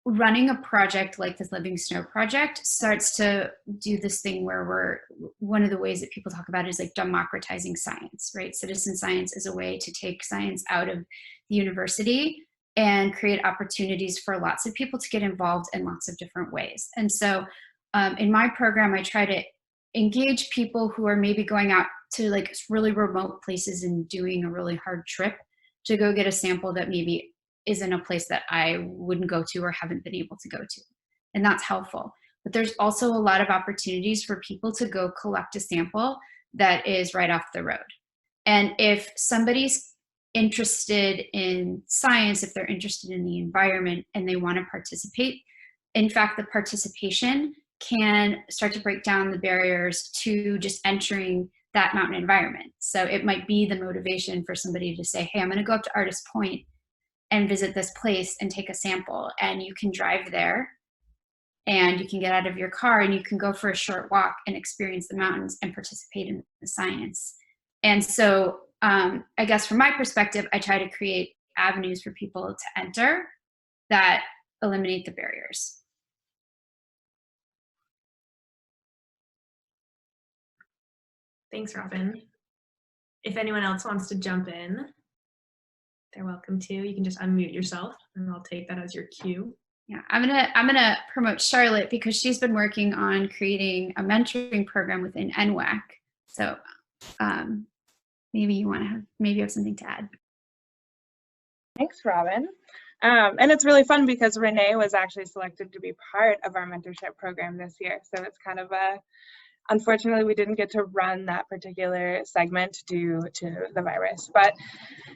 Speaker 2: running a project like this Living Snow project starts to do this thing where one of the ways that people talk about it is like democratizing science, right? Citizen science is a way to take science out of the university and create opportunities for lots of people to get involved in lots of different ways. And so in my program, I try to engage people who are maybe going out to like really remote places and doing a really hard trip to go get a sample that maybe is in a place that I wouldn't go to or haven't been able to go to. And that's helpful. But there's also a lot of opportunities for people to go collect a sample that is right off the road. And if somebody's interested in science, if they're interested in the environment and they want to participate, in fact, the participation can start to break down the barriers to just entering that mountain environment. So it might be the motivation for somebody to say, hey, I'm going to go up to Artist Point and visit this place and take a sample. And you can drive there and you can get out of your car and you can go for a short walk and experience the mountains and participate in the science. And so I guess from my perspective, I try to create avenues for people to enter that eliminate the barriers.
Speaker 1: Thanks, Robin. If anyone else wants to jump in, they're welcome to. You can just unmute yourself and I'll take that as your cue.
Speaker 2: Yeah, I'm gonna promote Charlotte because she's been working on creating a mentoring program within NWAC. So maybe you have something to add.
Speaker 3: Thanks, Robin. And it's really fun because Renee was actually selected to be part of our mentorship program this year. So it's kind of unfortunately, we didn't get to run that particular segment due to the virus. But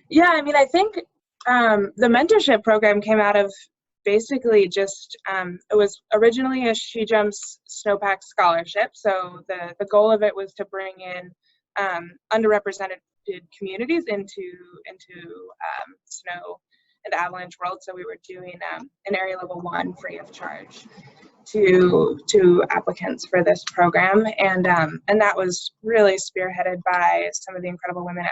Speaker 3: yeah, I mean, I think the mentorship program came out of basically just, it was originally a SheJumps Snowpack scholarship. So the goal of it was to bring in underrepresented communities into snow and avalanche world. So we were doing an area level 1 free of charge to applicants for this program, and that was really spearheaded by some of the incredible women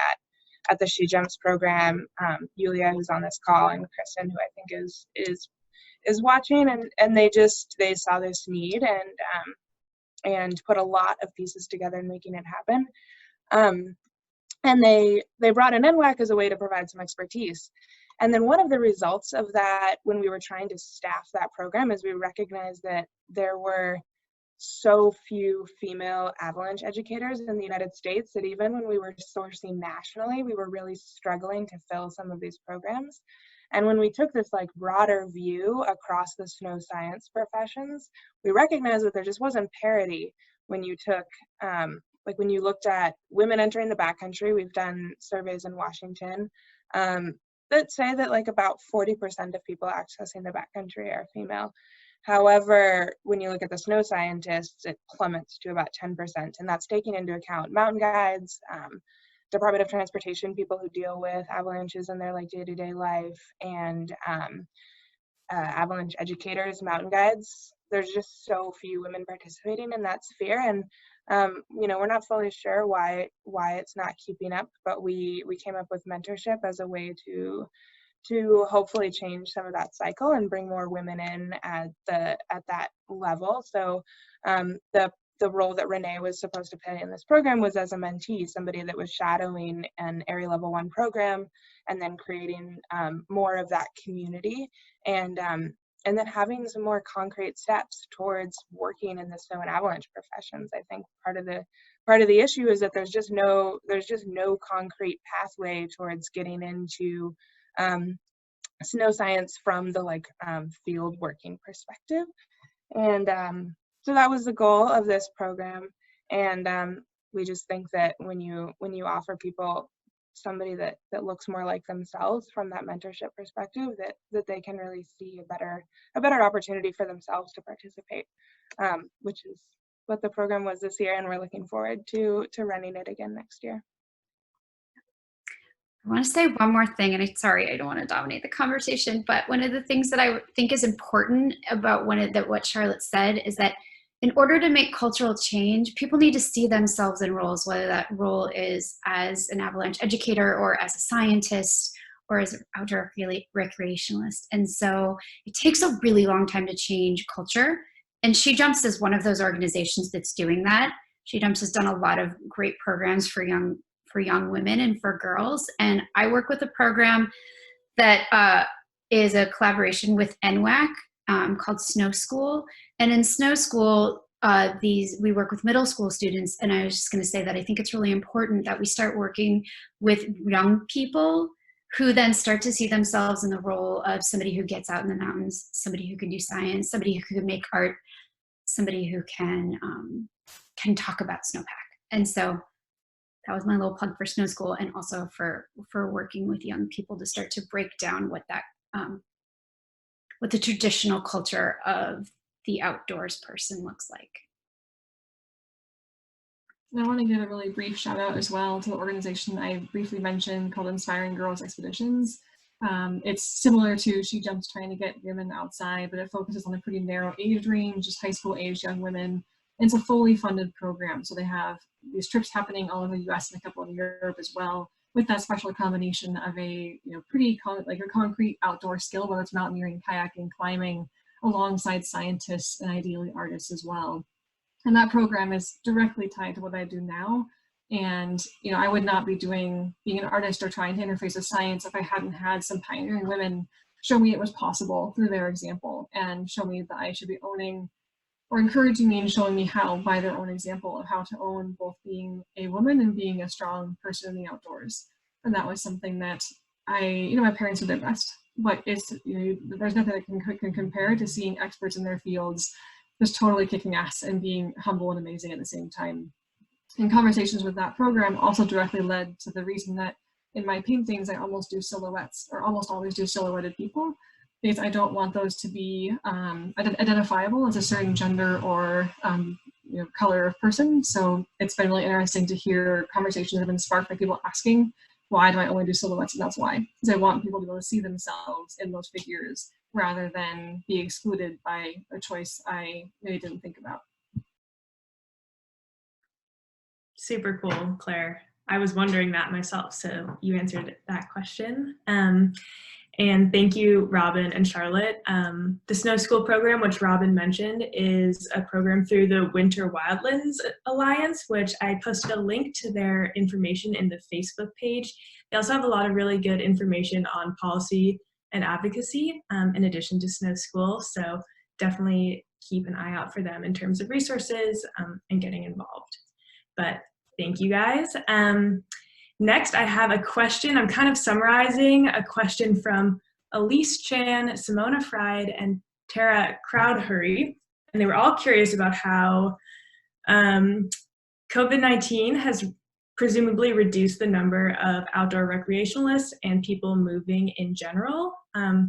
Speaker 3: at the SheJumps program, Yulia, who's on this call, and Kristen, who I think is watching, and they saw this need and put a lot of pieces together in making it happen, and they brought in NWAC as a way to provide some expertise. And then one of the results of that when we were trying to staff that program is we recognized that there were so few female avalanche educators in the United States that even when we were sourcing nationally, we were really struggling to fill some of these programs. And when we took this like broader view across the snow science professions, we recognized that there just wasn't parity when you took, like when you looked at women entering the backcountry. We've done surveys in Washington that say that like about 40% of people accessing the backcountry are female. However, when you look at the snow scientists, it plummets to about 10%, and that's taking into account mountain guides, Department of Transportation people who deal with avalanches in their like day-to-day life, and avalanche educators, mountain guides. There's just so few women participating in that sphere, and you know, we're not fully sure why it's not keeping up, but we came up with mentorship as a way to hopefully change some of that cycle and bring more women in at that level. So the role that Renee was supposed to play in this program was as a mentee, somebody that was shadowing an area level 1 program and then creating more of that community, and then having some more concrete steps towards working in the snow and avalanche professions. I think part of the issue is that there's just no concrete pathway towards getting into snow science from the like field working perspective. And so that was the goal of this program. And we just think that when you offer people somebody that looks more like themselves from that mentorship perspective, that they can really see a better opportunity for themselves to participate, which is what the program was this year, and we're looking forward to running it again next year.
Speaker 2: I want to say one more thing, and I'm sorry, I don't want to dominate the conversation, but one of the things that I think is important about what Charlotte said is that in order to make cultural change, people need to see themselves in roles, whether that role is as an avalanche educator or as a scientist or as an outdoor recreationalist. And so it takes a really long time to change culture. And SheJumps is one of those organizations that's doing that. SheJumps has done a lot of great programs for young women and for girls. And I work with a program that is a collaboration with NWAC called Snow School. And in Snow School, we work with middle school students, and I was just going to say that I think it's really important that we start working with young people who then start to see themselves in the role of somebody who gets out in the mountains, somebody who can do science, somebody who can make art, somebody who can talk about snowpack. And so that was my little plug for Snow School, and also for working with young people to start to break down what the traditional culture of the outdoors person looks like.
Speaker 6: And I want to give a really brief shout out as well to the organization I briefly mentioned called Inspiring Girls Expeditions. It's similar to SheJumps, trying to get women outside, but it focuses on a pretty narrow age range, just high school age young women. And it's a fully funded program. So they have these trips happening all over the US and a couple in Europe as well, with that special combination of a pretty like a concrete outdoor skill, whether it's mountaineering, kayaking, climbing, alongside scientists and ideally artists as well. And that program is directly tied to what I do now. And I would not be being an artist or trying to interface with science if I hadn't had some pioneering women show me it was possible through their example, and show me that I should be owning, or encouraging me and showing me how, by their own example, of how to own both being a woman and being a strong person in the outdoors. And that was something that my parents did their best, but there's nothing that can compare to seeing experts in their fields just totally kicking ass and being humble and amazing at the same time. And conversations with that program also directly led to the reason that in my paintings I almost always do silhouetted people, because I don't want those to be identifiable as a certain gender or color of person. So it's been really interesting to hear conversations that have been sparked by people asking, why do I only do silhouettes? And that's why, because I want people to be able to see themselves in those figures rather than be excluded by a choice I maybe didn't think about.
Speaker 1: Super cool, Claire. I was wondering that myself, so you answered that question. And thank you, Robin and Charlotte. The Snow School program, which Robin mentioned, is a program through the Winter Wildlands Alliance, which I posted a link to their information in the Facebook page. They also have a lot of really good information on policy and advocacy in addition to Snow School. So definitely keep an eye out for them in terms of resources and getting involved. But thank you guys. Next, I have a question. I'm kind of summarizing a question from Elise Chan, Simona Fried, and Tara Crowdhurry. And they were all curious about how COVID-19 has presumably reduced the number of outdoor recreationalists and people moving in general. I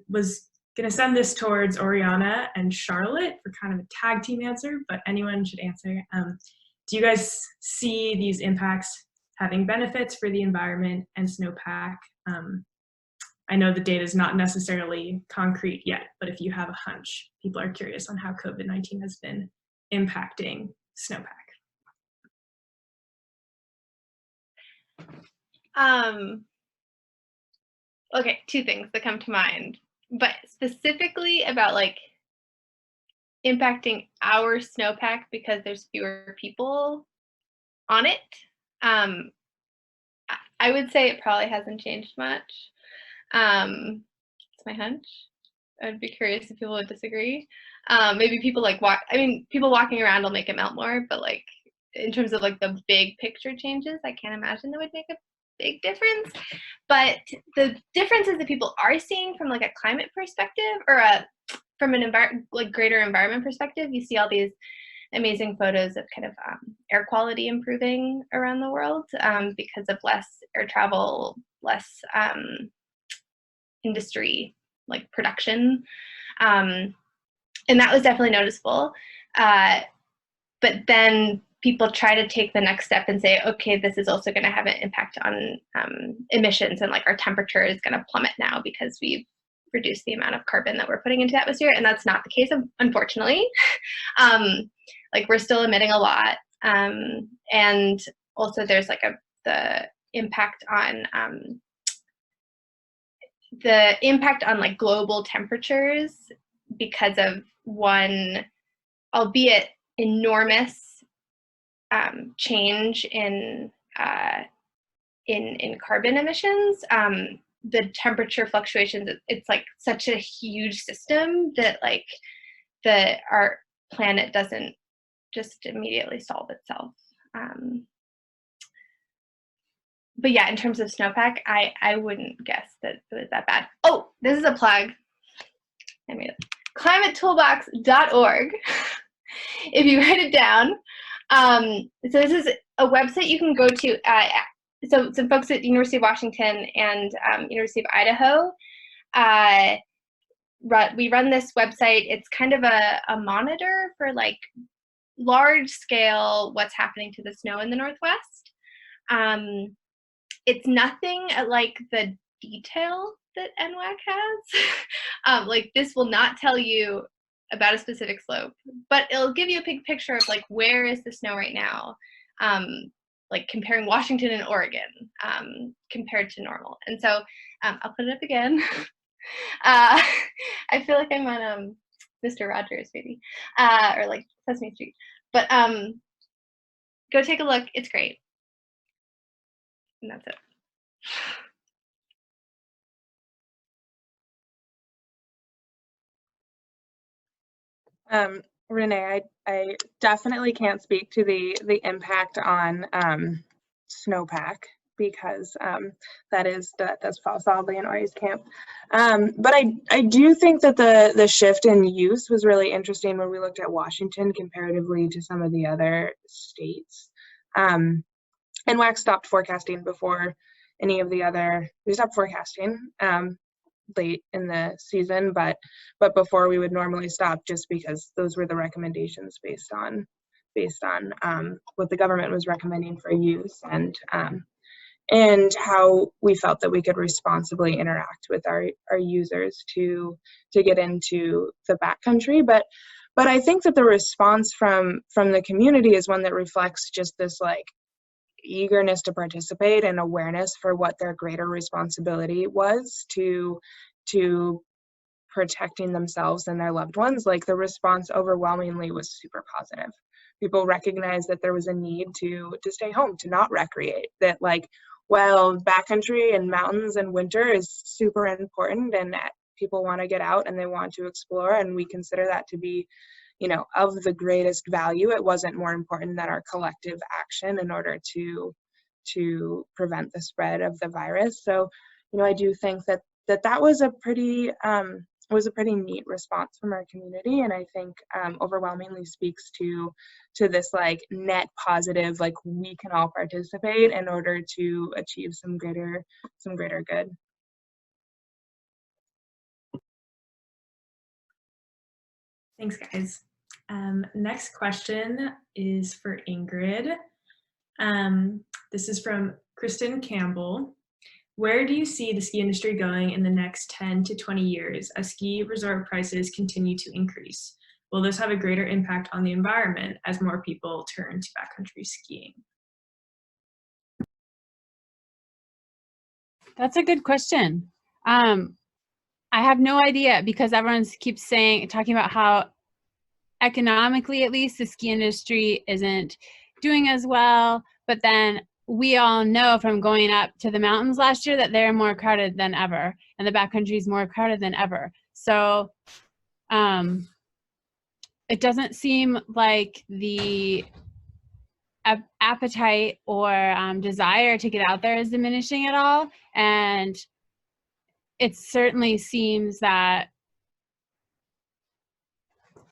Speaker 1: was going to send this towards Oriana and Charlotte for kind of a tag team answer, but anyone should answer. Do you guys see these impacts having benefits for the environment and snowpack? I know the data is not necessarily concrete yet, but if you have a hunch, people are curious on how COVID-19 has been impacting snowpack.
Speaker 4: Okay, two things that come to mind, but specifically about like impacting our snowpack because there's fewer people on it. I would say it probably hasn't changed much. It's my hunch. I'd be curious if people would disagree. Maybe people people walking around will make it melt more, but like in terms of like the big picture changes, I can't imagine that would make a big difference. But the differences that people are seeing from like a climate perspective or from an greater environment perspective, you see all these amazing photos of kind of air quality improving around the world because of less air travel, less industry like production, and that was definitely noticeable. But then people try to take the next step and say, okay, this is also going to have an impact on emissions, and like our temperature is going to plummet now because we've reduced the amount of carbon that we're putting into the atmosphere, and that's not the case, unfortunately. Like we're still emitting a lot, and also there's like the impact on like global temperatures because of one, albeit enormous, change in carbon emissions. The temperature fluctuations, it's like such a huge system that like our planet doesn't just immediately solve itself. But yeah, in terms of snowpack, I wouldn't guess that it was that bad. Oh, this is a plug. I made it. ClimateToolbox.org. If you write it down. So this is a website you can go to. So some folks at University of Washington and University of Idaho, we run this website. It's kind of a monitor for like large scale what's happening to the snow in the Northwest. It's nothing like the detail that NWAC has. Like this will not tell you about a specific slope, but it'll give you a big picture of like where is the snow right now, like comparing Washington and Oregon compared to normal. And so I'll put it up again. I feel like I'm on Mr. Rogers maybe, or like Sesame Street. But go take a look. It's great. And that's it.
Speaker 3: Renee, I definitely can't speak to the impact on snowpack because that does fall solidly in Ori's camp. But I do think that the shift in use was really interesting when we looked at Washington comparatively to some of the other states. NWAC stopped forecasting before any of the other, we stopped forecasting late in the season, but before we would normally stop, just because those were the recommendations based on what the government was recommending for use and how we felt that we could responsibly interact with our users to get into the backcountry. But I think that the response from the community is one that reflects just this like eagerness to participate and awareness for what their greater responsibility was to protecting themselves and their loved ones. Like the response overwhelmingly was super positive. People recognized that there was a need to stay home, to not recreate, that like, well, backcountry and mountains and winter is super important and that people want to get out and they want to explore, and we consider that to be, you know, of the greatest value. It wasn't more important than our collective action in order to prevent the spread of the virus. So, you know, I do think that was a pretty neat response from our community, and I think overwhelmingly speaks to this like net positive, like we can all participate in order to achieve some greater good.
Speaker 1: Thanks, guys. Next question is for Ingrid. This is from Kristen Campbell. Where do you see the ski industry going in the next 10 to 20 years as ski resort prices continue to increase? Will this have a greater impact on the environment as more people turn to backcountry skiing?
Speaker 5: That's a good question. I have no idea because everyone keeps talking about how economically, at least, the ski industry isn't doing as well. But then we all know from going up to the mountains last year that they're more crowded than ever, and the backcountry is more crowded than ever. So it doesn't seem like the appetite or desire to get out there is diminishing at all. And it certainly seems that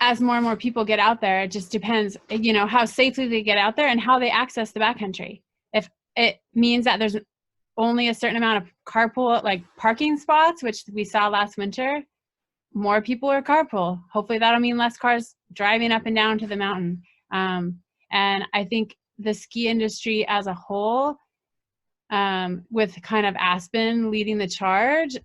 Speaker 5: as more and more people get out there, it just depends, you know, how safely they get out there and how they access the backcountry. If it means that there's only a certain amount of carpool, like parking spots, which we saw last winter, more people are carpool. Hopefully that'll mean less cars driving up and down to the mountain. And I think the ski industry as a whole, with kind of Aspen leading the charge,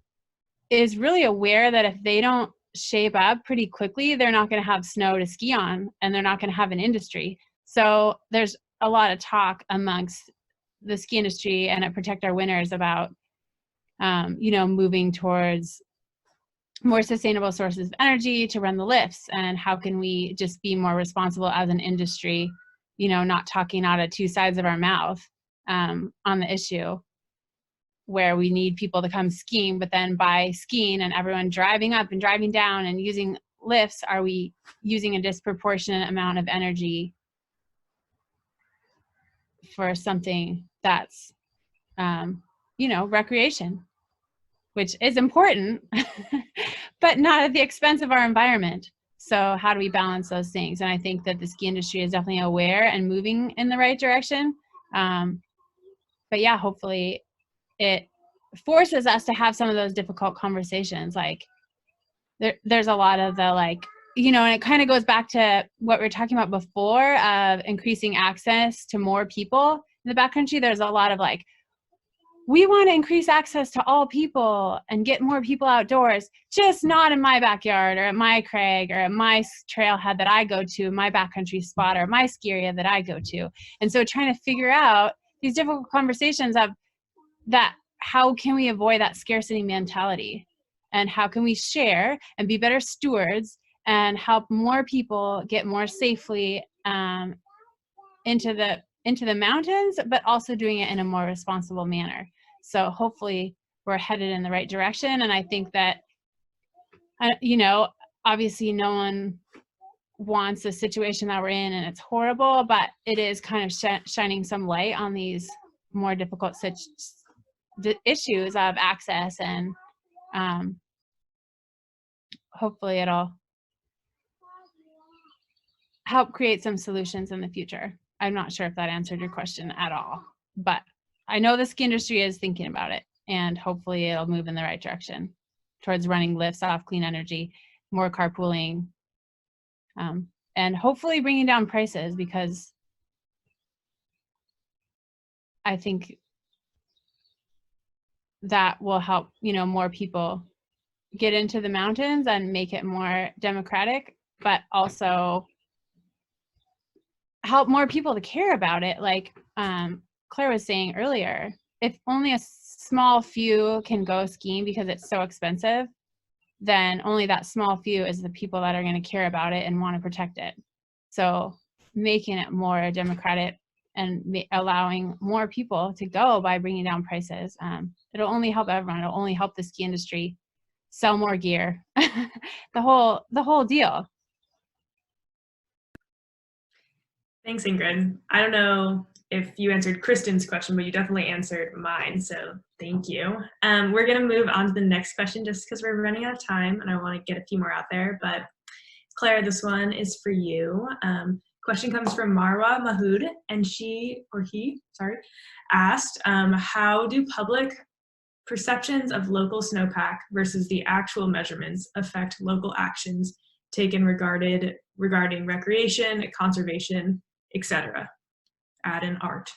Speaker 5: is really aware that if they don't shape up pretty quickly, they're not going to have snow to ski on, and they're not going to have an industry. So there's a lot of talk amongst the ski industry and at Protect Our Winters about, you know, moving towards more sustainable sources of energy to run the lifts, and how can we just be more responsible as an industry, you know, not talking out of two sides of our mouth on the issue, where we need people to come skiing, but then by skiing and everyone driving up and driving down and using lifts, are we using a disproportionate amount of energy for something that's, recreation, which is important, but not at the expense of our environment. So how do we balance those things? And I think that the ski industry is definitely aware and moving in the right direction. But yeah, hopefully it forces us to have some of those difficult conversations. Like there's a lot of the and it kind of goes back to what we were talking about before of increasing access to more people in the backcountry. There's a lot of we want to increase access to all people and get more people outdoors, just not in my backyard or at my crag or at my trailhead that I go to, my backcountry spot or my ski area that I go to. And so trying to figure out these difficult conversations of that, how can we avoid that scarcity mentality? And how can we share and be better stewards and help more people get more safely into the mountains, but also doing it in a more responsible manner. So hopefully we're headed in the right direction. And I think that, obviously no one wants the situation that we're in and it's horrible, but it is kind of shining some light on these more difficult issues of access, and hopefully it'll help create some solutions in the future. I'm not sure if that answered your question at all, but I know the ski industry is thinking about it, and hopefully it'll move in the right direction towards running lifts off clean energy, more carpooling, and hopefully bringing down prices, because I think that will help, more people get into the mountains and make it more democratic, but also help more people to care about it. Like Claire was saying earlier, if only a small few can go skiing because it's so expensive, then only that small few is the people that are going to care about it and want to protect it. So making it more democratic and allowing more people to go by bringing down prices, it'll only help everyone. It'll only help the ski industry sell more gear, the whole deal.
Speaker 1: Thanks, Ingrid. I don't know if you answered Kristen's question, but you definitely answered mine, so thank you. We're going to move on to the next question just because we're running out of time and I want to get a few more out there. But Claire, this one is for you. Question comes from Marwa Mahood, and he asked, how do public perceptions of local snowpack versus the actual measurements affect local actions taken regarding recreation, conservation, etc.? Add in art.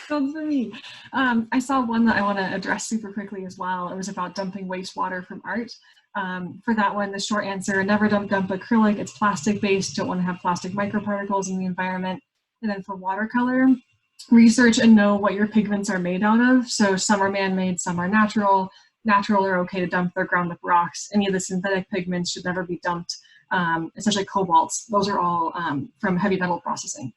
Speaker 6: So for me, I saw one that I want to address super quickly as well. It was about dumping wastewater from art. For that one, the short answer: never dump acrylic. It's plastic based. Don't want to have plastic microparticles in the environment. And then for watercolor, research and know what your pigments are made out of. So some are man-made, some are natural. Natural are okay to dump. They're ground up rocks. Any of the synthetic pigments should never be dumped, especially cobalts. Those are all from heavy metal processing.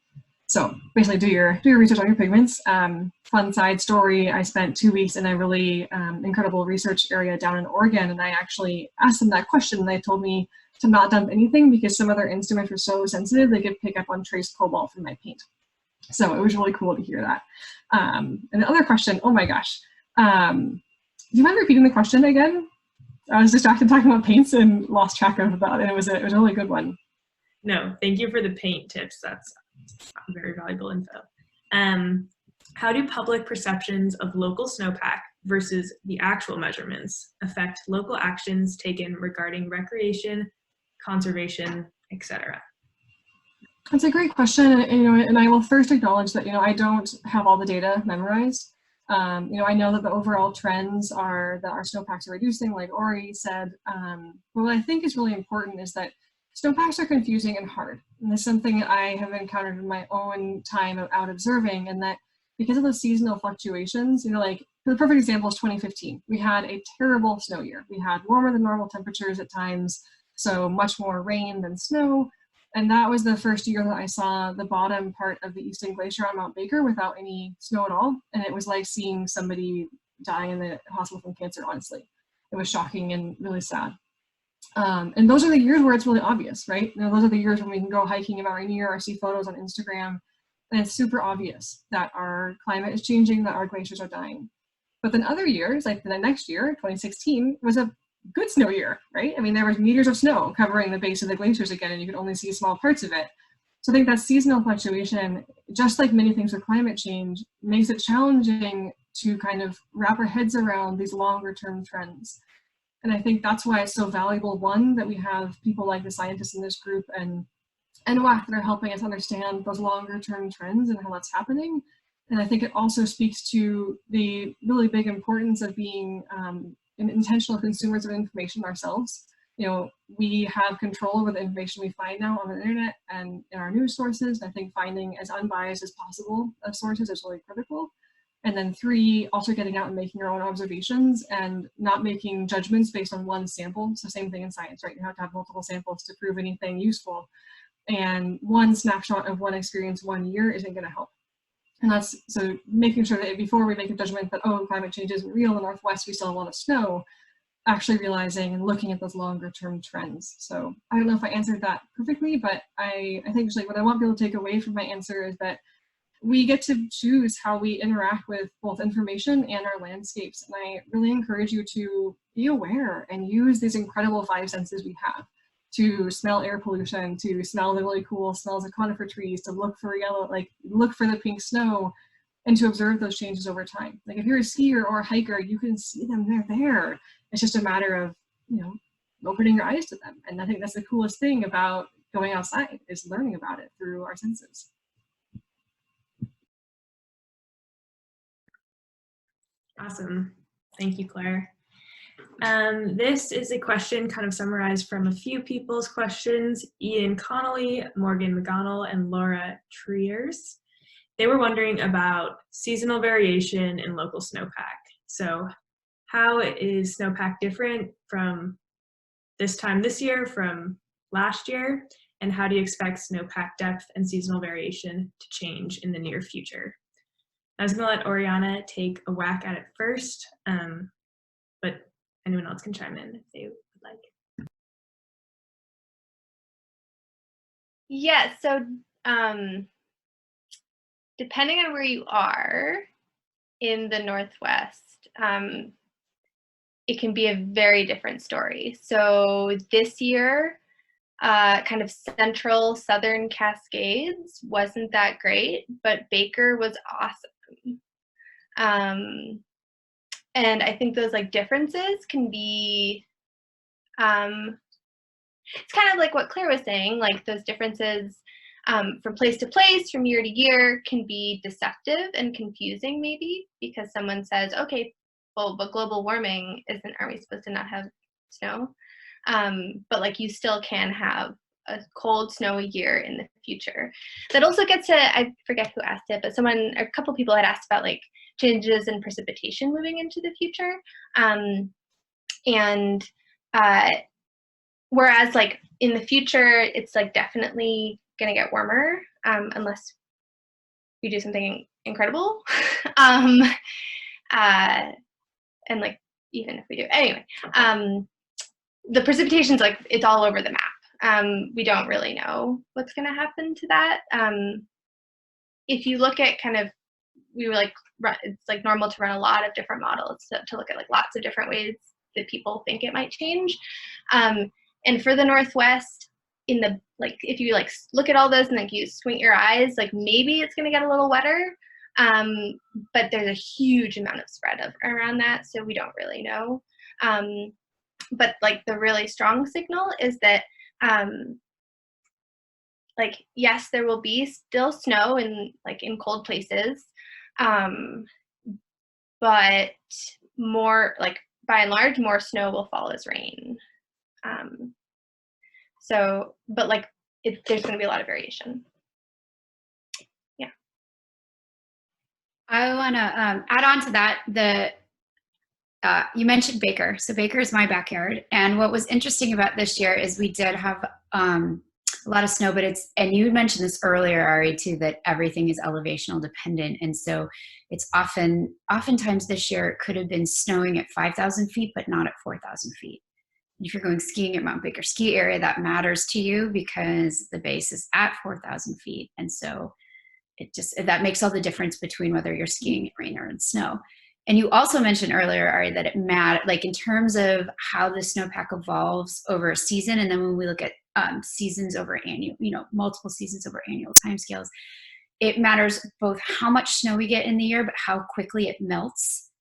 Speaker 6: So basically do your research on your pigments. Fun side story, I spent 2 weeks in a really incredible research area down in Oregon, and I actually asked them that question, and they told me to not dump anything because some of their instruments were so sensitive they could pick up on trace cobalt from my paint. So it was really cool to hear that. And the other question, oh my gosh. Do you mind repeating the question again? I was distracted talking about paints and lost track of that, and it was a really good one.
Speaker 1: No, thank you for the paint tips. That's very valuable info. How do public perceptions of local snowpack versus the actual measurements affect local actions taken regarding recreation, conservation, etc.?
Speaker 6: That's a great question, and I will first acknowledge that I don't have all the data memorized. I know that the overall trends are that our snowpacks are reducing, like Ori said. But what I think is really important is that snowpacks are confusing and hard. And this is something I have encountered in my own time out observing, and that because of the seasonal fluctuations, like the perfect example is 2015. We had a terrible snow year. We had warmer than normal temperatures at times, so much more rain than snow. And that was the first year that I saw the bottom part of the Easton Glacier on Mount Baker without any snow at all. And it was like seeing somebody dying in the hospital from cancer, honestly. It was shocking and really sad. And those are the years where it's really obvious, right? You know, those are the years when we can go hiking in Mount Rainier or see photos on Instagram, and it's super obvious that our climate is changing, that our glaciers are dying. But then other years, like the next year, 2016, was a good snow year, right? I mean, there was meters of snow covering the base of the glaciers again, and you could only see small parts of it. So I think that seasonal fluctuation, just like many things with climate change, makes it challenging to kind of wrap our heads around these longer term trends. And I think that's why it's so valuable, one, that we have people like the scientists in this group and NWAC that are helping us understand those longer term trends and how that's happening. And I think it also speaks to the really big importance of being intentional consumers of information ourselves. You know, we have control over the information we find now on the internet and in our news sources. I think finding as unbiased as possible of sources is really critical. And then 3, also getting out and making your own observations and not making judgments based on one sample. So same thing in science, right? You have to have multiple samples to prove anything useful. And one snapshot of one experience 1 year isn't going to help. And that's so making sure that before we make a judgment that, oh, climate change isn't real in the Northwest, we still have a lot of snow, actually realizing and looking at those longer term trends. So I don't know if I answered that perfectly, but I think what I want people to take away from my answer is that we get to choose how we interact with both information and our landscapes. And I really encourage you to be aware and use these incredible 5 senses we have to smell air pollution, to smell the really cool smells of conifer trees, to look for look for the pink snow, and to observe those changes over time. Like if you're a skier or a hiker, you can see them, they're there. It's just a matter of, you know, opening your eyes to them. And I think that's the coolest thing about going outside, is learning about it through our senses.
Speaker 1: Awesome. Thank you, Claire. This is a question kind of summarized from a few people's questions: Ian Connolly, Morgan McGonnell, and Laura Triers. They were wondering about seasonal variation in local snowpack. So how is snowpack different from this time this year from last year? And how do you expect snowpack depth and seasonal variation to change in the near future? I was going to let Oriana take a whack at it first, but anyone else can chime in if they would like.
Speaker 4: Yeah, so depending on where you are in the Northwest, it can be a very different story. So this year, kind of central southern Cascades wasn't that great, but Baker was awesome. And I think those like differences can be, it's kind of like what Claire was saying, like those differences from place to place, from year to year, can be deceptive and confusing maybe, because someone says, okay, well, but global warming are we supposed to not have snow? But like you still can have a cold, snowy year in the future. That also gets to, I forget who asked it, but a couple people had asked about like changes in precipitation moving into the future. Whereas like in the future, it's like definitely gonna get warmer unless we do something incredible. And like even if we do, anyway, the precipitation's like, it's all over the map. We don't really know what's gonna happen to that. If you look at kind of, it's like normal to run a lot of different models to look at like lots of different ways that people think it might change. And for the Northwest, if you like look at all those and like you squint your eyes, like maybe it's gonna get a little wetter, but there's a huge amount of spread around that, so we don't really know. But like the really strong signal is that like yes, there will be still snow in cold places, but more like by and large more snow will fall as rain. So, but like there's going to be a lot of variation. Yeah.
Speaker 2: I want to add on to that. You mentioned Baker. So Baker is my backyard. And what was interesting about this year is we did have a lot of snow, but and you mentioned this earlier, Ari, too, that everything is elevational dependent. And so it's oftentimes this year it could have been snowing at 5,000 feet, but not at 4,000 feet. if you're going skiing at Mount Baker ski area, that matters to you because the base is at 4,000 feet. And so that makes all the difference between whether you're skiing in rain or in snow. And you also mentioned earlier, Ari, that it matters, like in terms of how the snowpack evolves over a season. And then when we look at seasons over annual, multiple seasons over annual timescales, it matters both how much snow we get in the year, but how quickly it melts.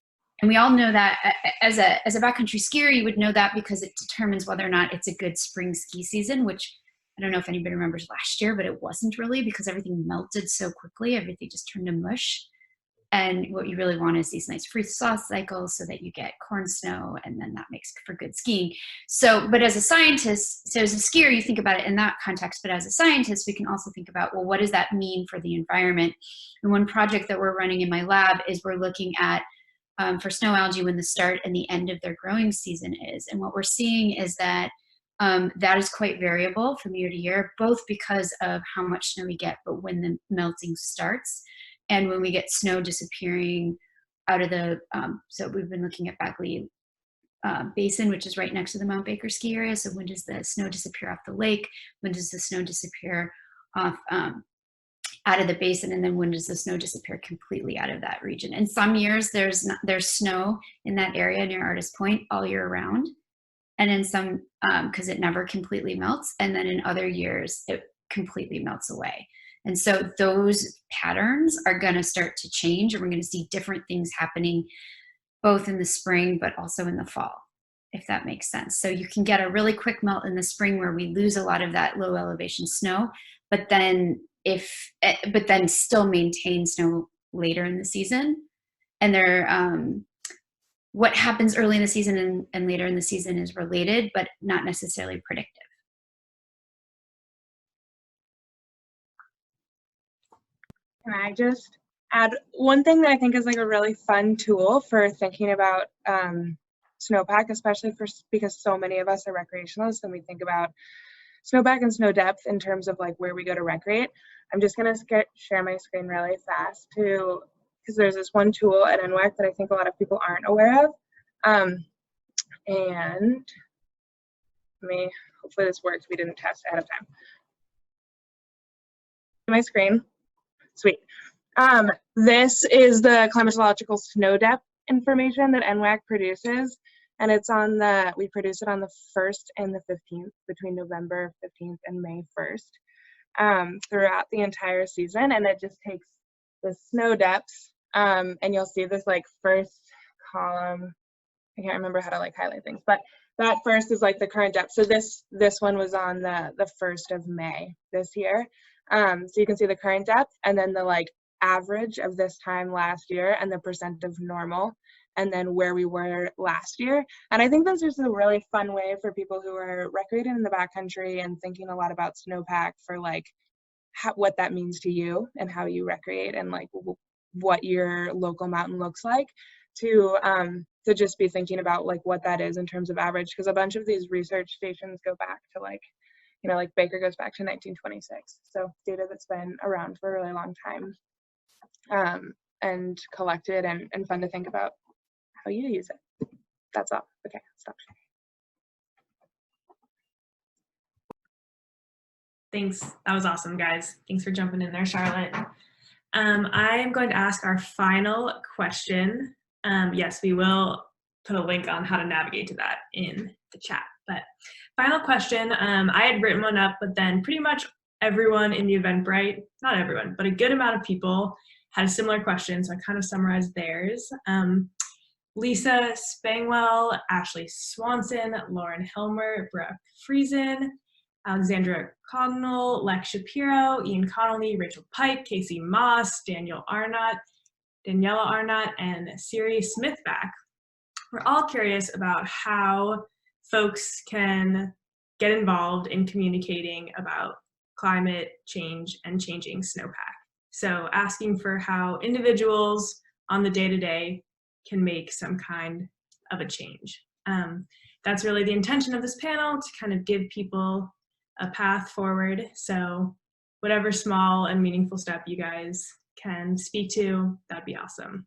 Speaker 2: And we all know that as a backcountry skier, you would know that because it determines whether or not it's a good spring ski season, which I don't know if anybody remembers last year, but it wasn't really because everything melted so quickly. Everything just turned to mush. And what you really want is these nice freeze-thaw cycles so that you get corn snow, and then that makes for good skiing. So, but as a scientist, so as a skier, you think about it in that context, but as a scientist, we can also think about, well, what does that mean for the environment? And one project that we're running in my lab is we're looking at for snow algae when the start and the end of their growing season is. And what we're seeing is that that is quite variable from year to year, both because of how much snow we get, but when the melting starts and when we get snow disappearing out of the, so we've been looking at Bagley Basin, which is right next to the Mount Baker ski area. So when does the snow disappear off the lake? When does the snow disappear off out of the basin, and then when does the snow disappear completely out of that region? And some years there's snow in that area near Artist Point all year round, and in some because it never completely melts, and then in other years it completely melts away. And so those patterns are going to start to change, and we're going to see different things happening both in the spring but also in the fall, if that makes sense. So you can get a really quick melt in the spring where we lose a lot of that low elevation snow, but then still maintain snow later in the season. And what happens early in the season and later in the season is related, but not necessarily predictive.
Speaker 3: Can I just add one thing that I think is like a really fun tool for thinking about snowpack, especially because so many of us are recreationalists and we think about snowpack and snow depth in terms of like where we go to recreate. I'm just gonna share my screen really fast because there's this one tool at NWAC that I think a lot of people aren't aware of. And hopefully this works. We didn't test ahead of time. My screen, sweet. This is the climatological snow depth information that NWAC produces. And it's we produce it on the 1st and the 15th, between November 15th and May 1st, throughout the entire season. And it just takes the snow depths, and you'll see this like first column. I can't remember how to like highlight things, but that first is like the current depth. So this one was on the 1st of May this year. So you can see the current depth and then the like average of this time last year and the percent of normal, and then where we were last year. And I think that's just a really fun way for people who are recreating in the backcountry and thinking a lot about snowpack for like what that means to you and how you recreate and like what your local mountain looks like, to just be thinking about like what that is in terms of average, because a bunch of these research stations go back to like, like Baker goes back to 1926. So data that's been around for a really long time, and collected and fun to think about how you use it. That's all. Okay, stop sharing.
Speaker 1: Thanks. That was awesome, guys. Thanks for jumping in there, Charlotte. I am going to ask our final question. Yes, we will put a link on how to navigate to that in the chat. But final question, I had written one up, but then pretty much everyone in the Eventbrite, not everyone, but a good amount of people had a similar question, so I kind of summarized theirs. Lisa Spangwell, Ashley Swanson, Lauren Helmer, Brooke Friesen, Alexandra Cognell, Lex Shapiro, Ian Connolly, Rachel Pike, Casey Moss, Daniela Arnott, and Siri Smithback. We're all curious about how folks can get involved in communicating about climate change and changing snowpack. So asking for how individuals on the day-to-day can make some kind of a change. That's really the intention of this panel, to kind of give people a path forward. So whatever small and meaningful step you guys can speak to, that'd be awesome.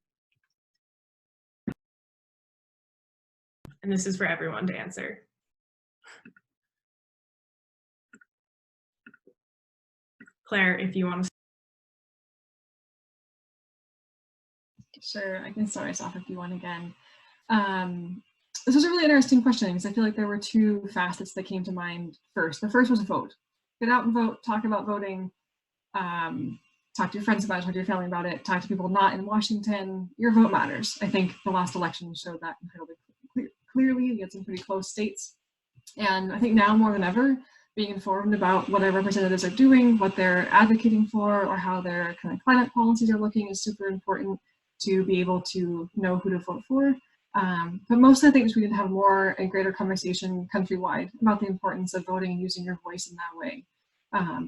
Speaker 1: And this is for everyone to answer. Claire, if you want to.
Speaker 6: Sure, I can start us off if you want again. This was a really interesting question because I feel like there were two facets that came to mind first. The first was vote. Get out and vote, talk about voting, talk to your friends about it, talk to your family about it, talk to people not in Washington. Your vote matters. I think the last election showed that incredibly clearly. We had some pretty close states. And I think now more than ever, being informed about what our representatives are doing, what they're advocating for, or how their kind of climate policies are looking is super important to be able to know who to vote for. But mostly I think we need to have more and greater conversation countrywide about the importance of voting and using your voice in that way.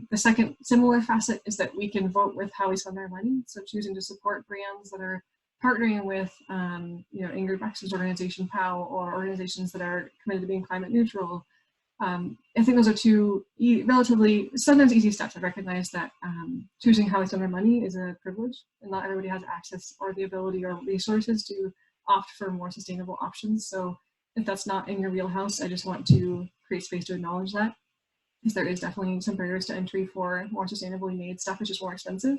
Speaker 6: The second similar facet is that we can vote with how we spend our money. So choosing to support brands that are partnering with, Ingrid Baxter's organization, POW, or organizations that are committed to being climate neutral. I think those are two relatively, sometimes easy steps. I recognize that choosing how we spend our money is a privilege, and not everybody has access or the ability or resources to opt for more sustainable options. So if that's not in your wheelhouse, I just want to create space to acknowledge that, because there is definitely some barriers to entry for more sustainably made stuff, which is more expensive.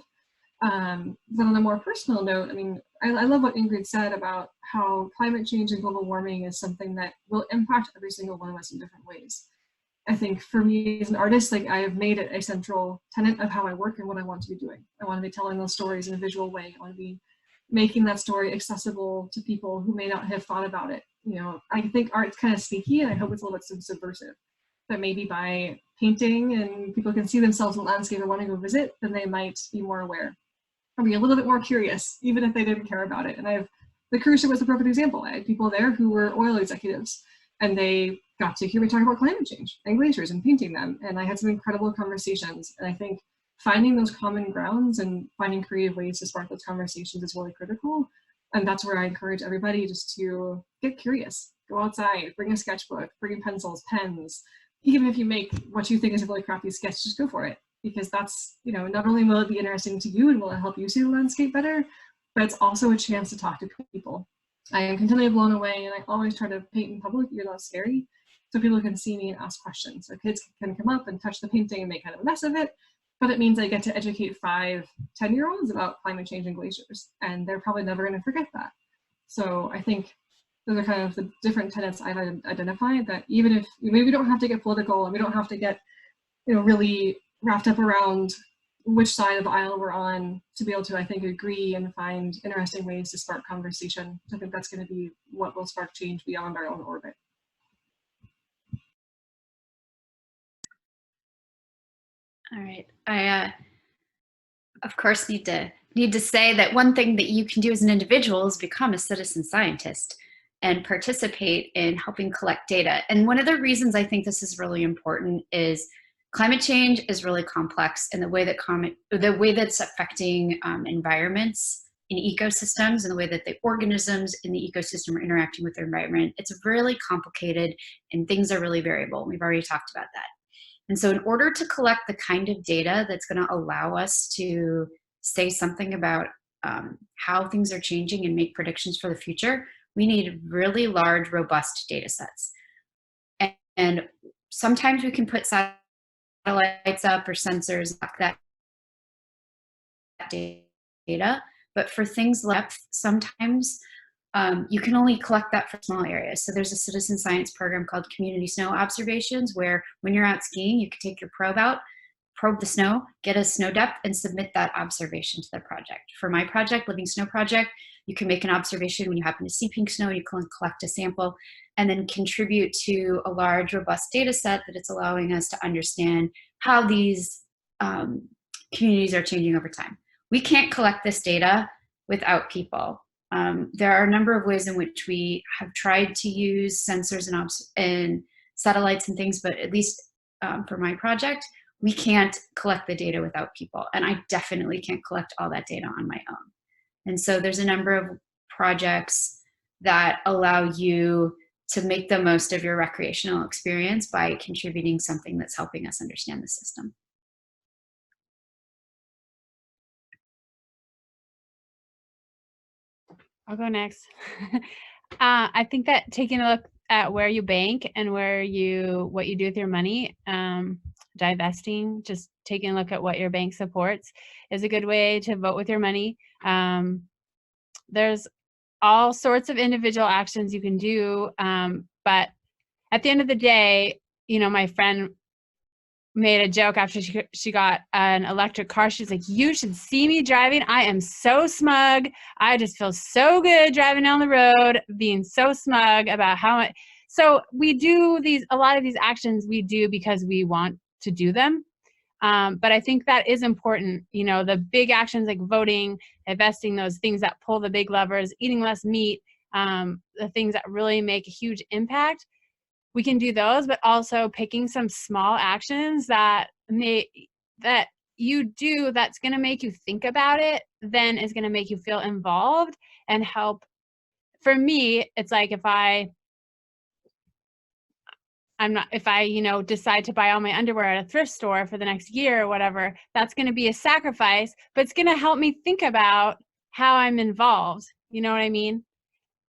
Speaker 6: But on a more personal note, I mean, I love what Ingrid said about how climate change and global warming is something that will impact every single one of us in different ways. I think for me as an artist, like I have made it a central tenet of how I work and what I want to be doing. I want to be telling those stories in a visual way. I want to be making that story accessible to people who may not have thought about it. I think art's kind of sneaky, and I hope it's a little bit subversive. That maybe by painting and people can see themselves in the landscape and want to go visit, then they might be more aware or be a little bit more curious, even if they didn't care about it. And the cruise ship was a perfect example. I had people there who were oil executives, and they got to hear me talk about climate change and glaciers and painting them. And I had some incredible conversations. And I think finding those common grounds and finding creative ways to spark those conversations is really critical. And that's where I encourage everybody just to get curious, go outside, bring a sketchbook, bring pencils, pens. Even if you make what you think is a really crappy sketch, just go for it. Because that's, not only will it be interesting to you and will it help you see the landscape better, but it's also a chance to talk to people. I am continually blown away, and I always try to paint in public, even though it's scary, so people can see me and ask questions. So kids can come up and touch the painting and make kind of a mess of it, but it means I get to educate 5, 10-year-olds about climate change and glaciers, and they're probably never going to forget that. So I think those are kind of the different tenets I've identified, that even if maybe we don't have to get political and we don't have to get really wrapped up around which side of the aisle we're on to be able to, I think, agree and find interesting ways to spark conversation. I think that's going to be what will spark change beyond our own orbit.
Speaker 2: All right. I, of course, need to say that one thing that you can do as an individual is become a citizen scientist and participate in helping collect data. And one of the reasons I think this is really important is climate change is really complex, and the way that's affecting environments in ecosystems and the way that the organisms in the ecosystem are interacting with their environment, it's really complicated and things are really variable. We've already talked about that. And so in order to collect the kind of data that's going to allow us to say something about how things are changing and make predictions for the future, we need really large, robust data sets. And sometimes we can put satellites up or sensors up that data, but for things like depth, sometimes you can only collect that for small areas. So there's a citizen science program called Community Snow Observations, where when you're out skiing, you can take your probe out, probe the snow, get a snow depth, and submit that observation to the project. For my project, Living Snow Project, you can make an observation when you happen to see pink snow, and you can collect a sample and then contribute to a large, robust data set that it's allowing us to understand how these communities are changing over time. We can't collect this data without people. There are a number of ways in which we have tried to use sensors and satellites and things, but at least for my project, we can't collect the data without people. And I definitely can't collect all that data on my own. And so there's a number of projects that allow you to make the most of your recreational experience by contributing something that's helping us understand the system.
Speaker 5: I'll go next. I think that taking a look at where you bank and what you do with your money. Divesting, just taking a look at what your bank supports is a good way to vote with your money. There's all sorts of individual actions you can do, but at the end of the day, my friend made a joke after she got an electric car. She's like, you should see me driving. I am so smug. I just feel so good driving down the road, being so smug about how much. So we do a lot of these actions we do because we want to do them. But I think that is important. The big actions like voting, investing, those things that pull the big levers, eating less meat, the things that really make a huge impact. We can do those, but also picking some small actions that you do that's going to make you think about it, then is going to make you feel involved and help. For me, it's like if I decide to buy all my underwear at a thrift store for the next year or whatever, that's going to be a sacrifice, but it's going to help me think about how I'm involved. You know what I mean?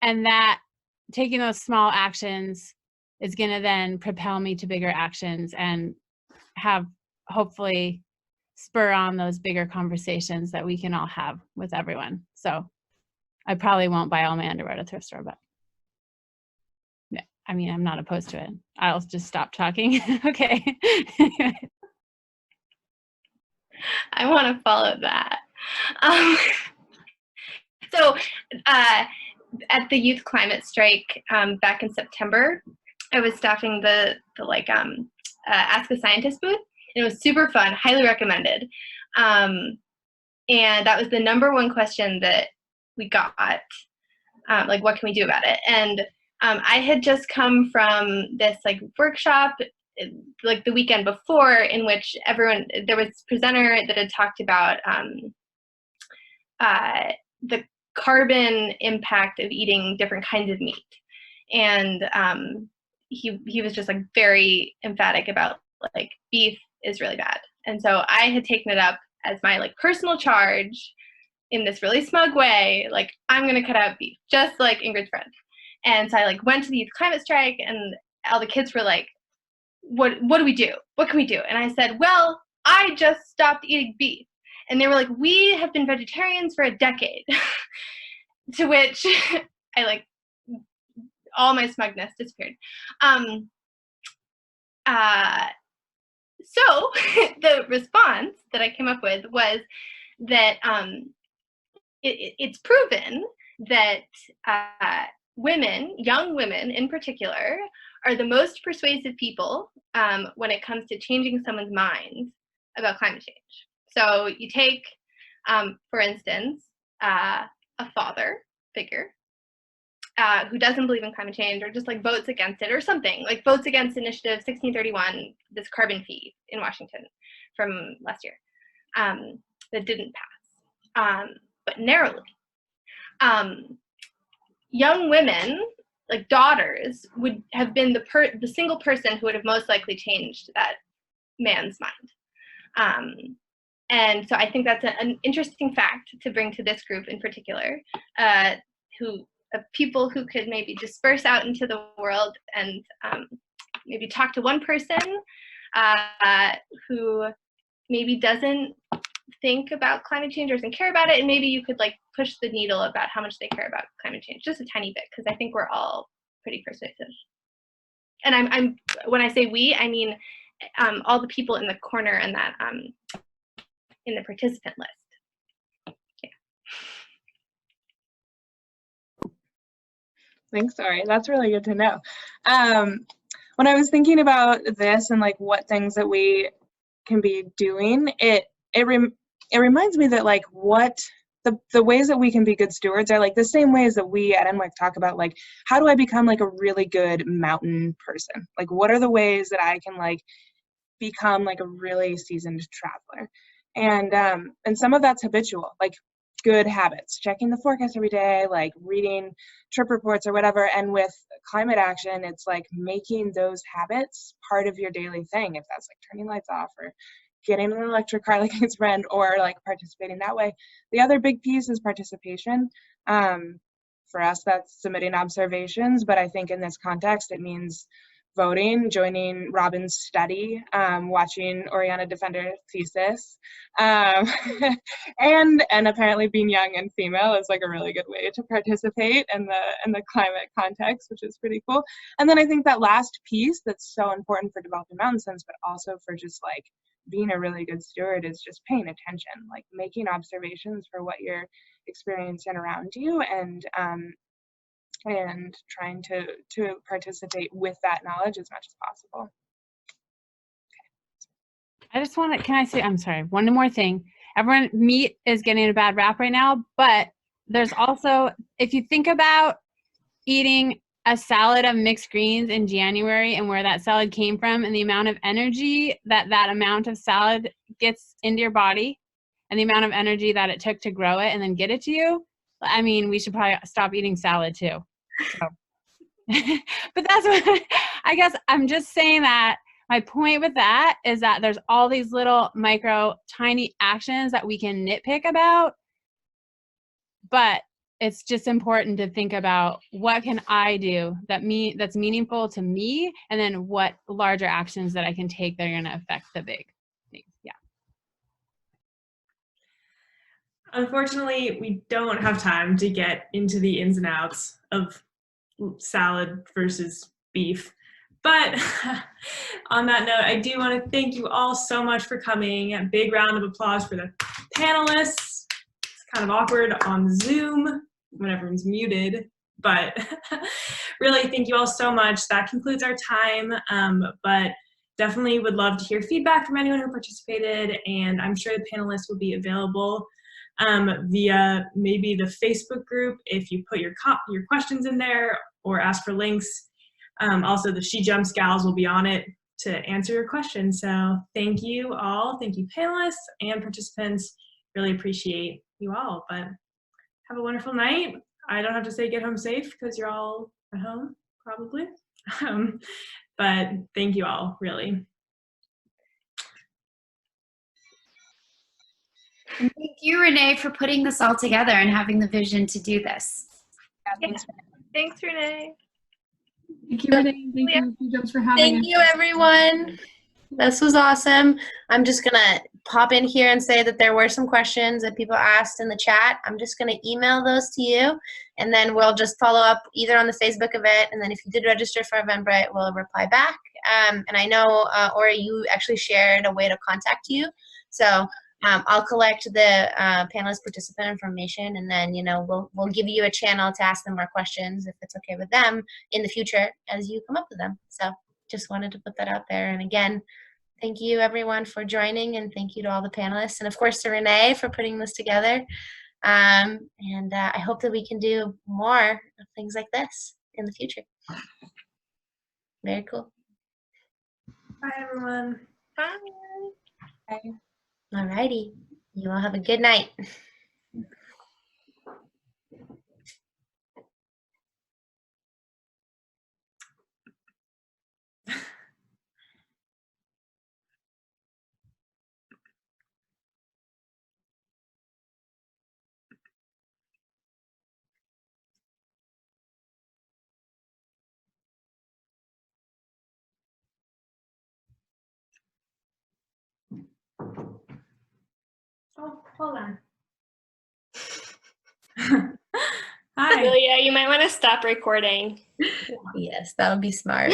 Speaker 5: And that taking those small actions is going to then propel me to bigger actions and have hopefully spur on those bigger conversations that we can all have with everyone. So I probably won't buy all my underwear at a thrift store, but yeah, I mean, I'm not opposed to it. I'll just stop talking. Okay.
Speaker 4: I want to follow that. So at the youth climate strike back in September, I was staffing the Ask a Scientist booth, and it was super fun, highly recommended. And that was the #1 question that we got, what can we do about it? And I had just come from this workshop the weekend before, in which there was a presenter that had talked about the carbon impact of eating different kinds of meat. And he was just very emphatic about beef is really bad. And so I had taken it up as my personal charge in this really smug way, I'm gonna cut out beef, just like Ingrid's friend. And so I went to the youth climate strike, and all the kids were like, what do we do? What can we do? And I said, well, I just stopped eating beef. And they were like, we have been vegetarians for a decade. To which I all my smugness disappeared. So the response that I came up with was that it's proven that women, young women in particular, are the most persuasive people when it comes to changing someone's mind about climate change. So you take, for instance, a father figure who doesn't believe in climate change, or just votes against it or something, votes against Initiative 1631, this carbon fee in Washington from last year that didn't pass, but narrowly. Young women, daughters, would have been the single person who would have most likely changed that man's mind. And so I think that's an interesting fact to bring to this group in particular, of people who could maybe disperse out into the world and maybe talk to one person who maybe doesn't think about climate change or doesn't care about it, and maybe you could push the needle about how much they care about climate change just a tiny bit, because I think we're all pretty persuasive. And I'm when I say we, I mean all the people in the corner and that in the participant list. Yeah.
Speaker 3: Thanks, Sorry. That's really good to know. When I was thinking about this and what things that we can be doing, it reminds me that what the ways that we can be good stewards are the same ways that we at NWEC talk about how do I become a really good mountain person? What are the ways that I can become a really seasoned traveler? And some of that's habitual, good habits, checking the forecast every day, reading trip reports or whatever. And with climate action, it's making those habits part of your daily thing, if that's turning lights off or getting an electric car like his friend, or participating that way. The other big piece is participation. for us, that's submitting observations, but I think in this context, it means voting, joining Robin's study, watching Oriana defend her thesis, and apparently being young and female is like a really good way to participate in the climate context, which is pretty cool. And then I think that last piece that's so important for developing mountain sense, but also for just like being a really good steward, is just paying attention, like making observations for what you're experiencing around you, and trying to participate with that knowledge as much as possible.
Speaker 5: I just want to, can I say, I'm sorry, one more thing. Everyone, meat is getting a bad rap right now, but there's also, if you think about eating a salad of mixed greens in January and where that salad came from and the amount of energy that amount of salad gets into your body and the amount of energy that it took to grow it and then get it to you, I mean, we should probably stop eating salad too. So. But that's what, I guess I'm just saying that my point with that is that there's all these little micro tiny actions that we can nitpick about, but it's just important to think about what can I do that's meaningful to me, and then what larger actions that I can take that are going to affect the big things. Yeah.
Speaker 1: Unfortunately, we don't have time to get into the ins and outs of salad versus beef. But on that note, I do want to thank you all so much for coming. A big round of applause for the panelists. It's kind of awkward on Zoom when everyone's muted, but really thank you all so much. That concludes our time, but definitely would love to hear feedback from anyone who participated, and I'm sure the panelists will be available via maybe the Facebook group if you put your questions in there or ask for links. Also, the SheJumps gals will be on it to answer your questions. So thank you all. Thank you, panelists and participants. Really appreciate you all. But have a wonderful night. I don't have to say get home safe because you're all at home, probably. But thank you all, really.
Speaker 2: And thank you, Renee, for putting this all together and having the vision to do this.
Speaker 3: Yeah,
Speaker 4: Thanks, Renee.
Speaker 6: Thank you, Renee. Thank you, SheJumps, for having us.
Speaker 7: Thank you, everyone. This was awesome. I'm just going to pop in here and say that there were some questions that people asked in the chat. I'm just going to email those to you, and then we'll just follow up either on the Facebook event, and then if you did register for Eventbrite, we'll reply back. And I know, Ori, you actually shared a way to contact you. So I'll collect the panelist participant information, and then, you know, we'll give you a channel to ask them more questions if it's okay with them in the future as you come up with them. So just wanted to put that out there. And again, thank you everyone for joining, and thank you to all the panelists, and of course to Renee for putting this together. I hope that we can do more of things like this in the future. Very cool.
Speaker 1: Bye, everyone.
Speaker 4: Bye.
Speaker 3: Bye.
Speaker 7: Alrighty. You all have a good night.
Speaker 1: Oh, hold on. Hi.
Speaker 4: Amelia, you might want to stop recording.
Speaker 7: Yes, that would be smart.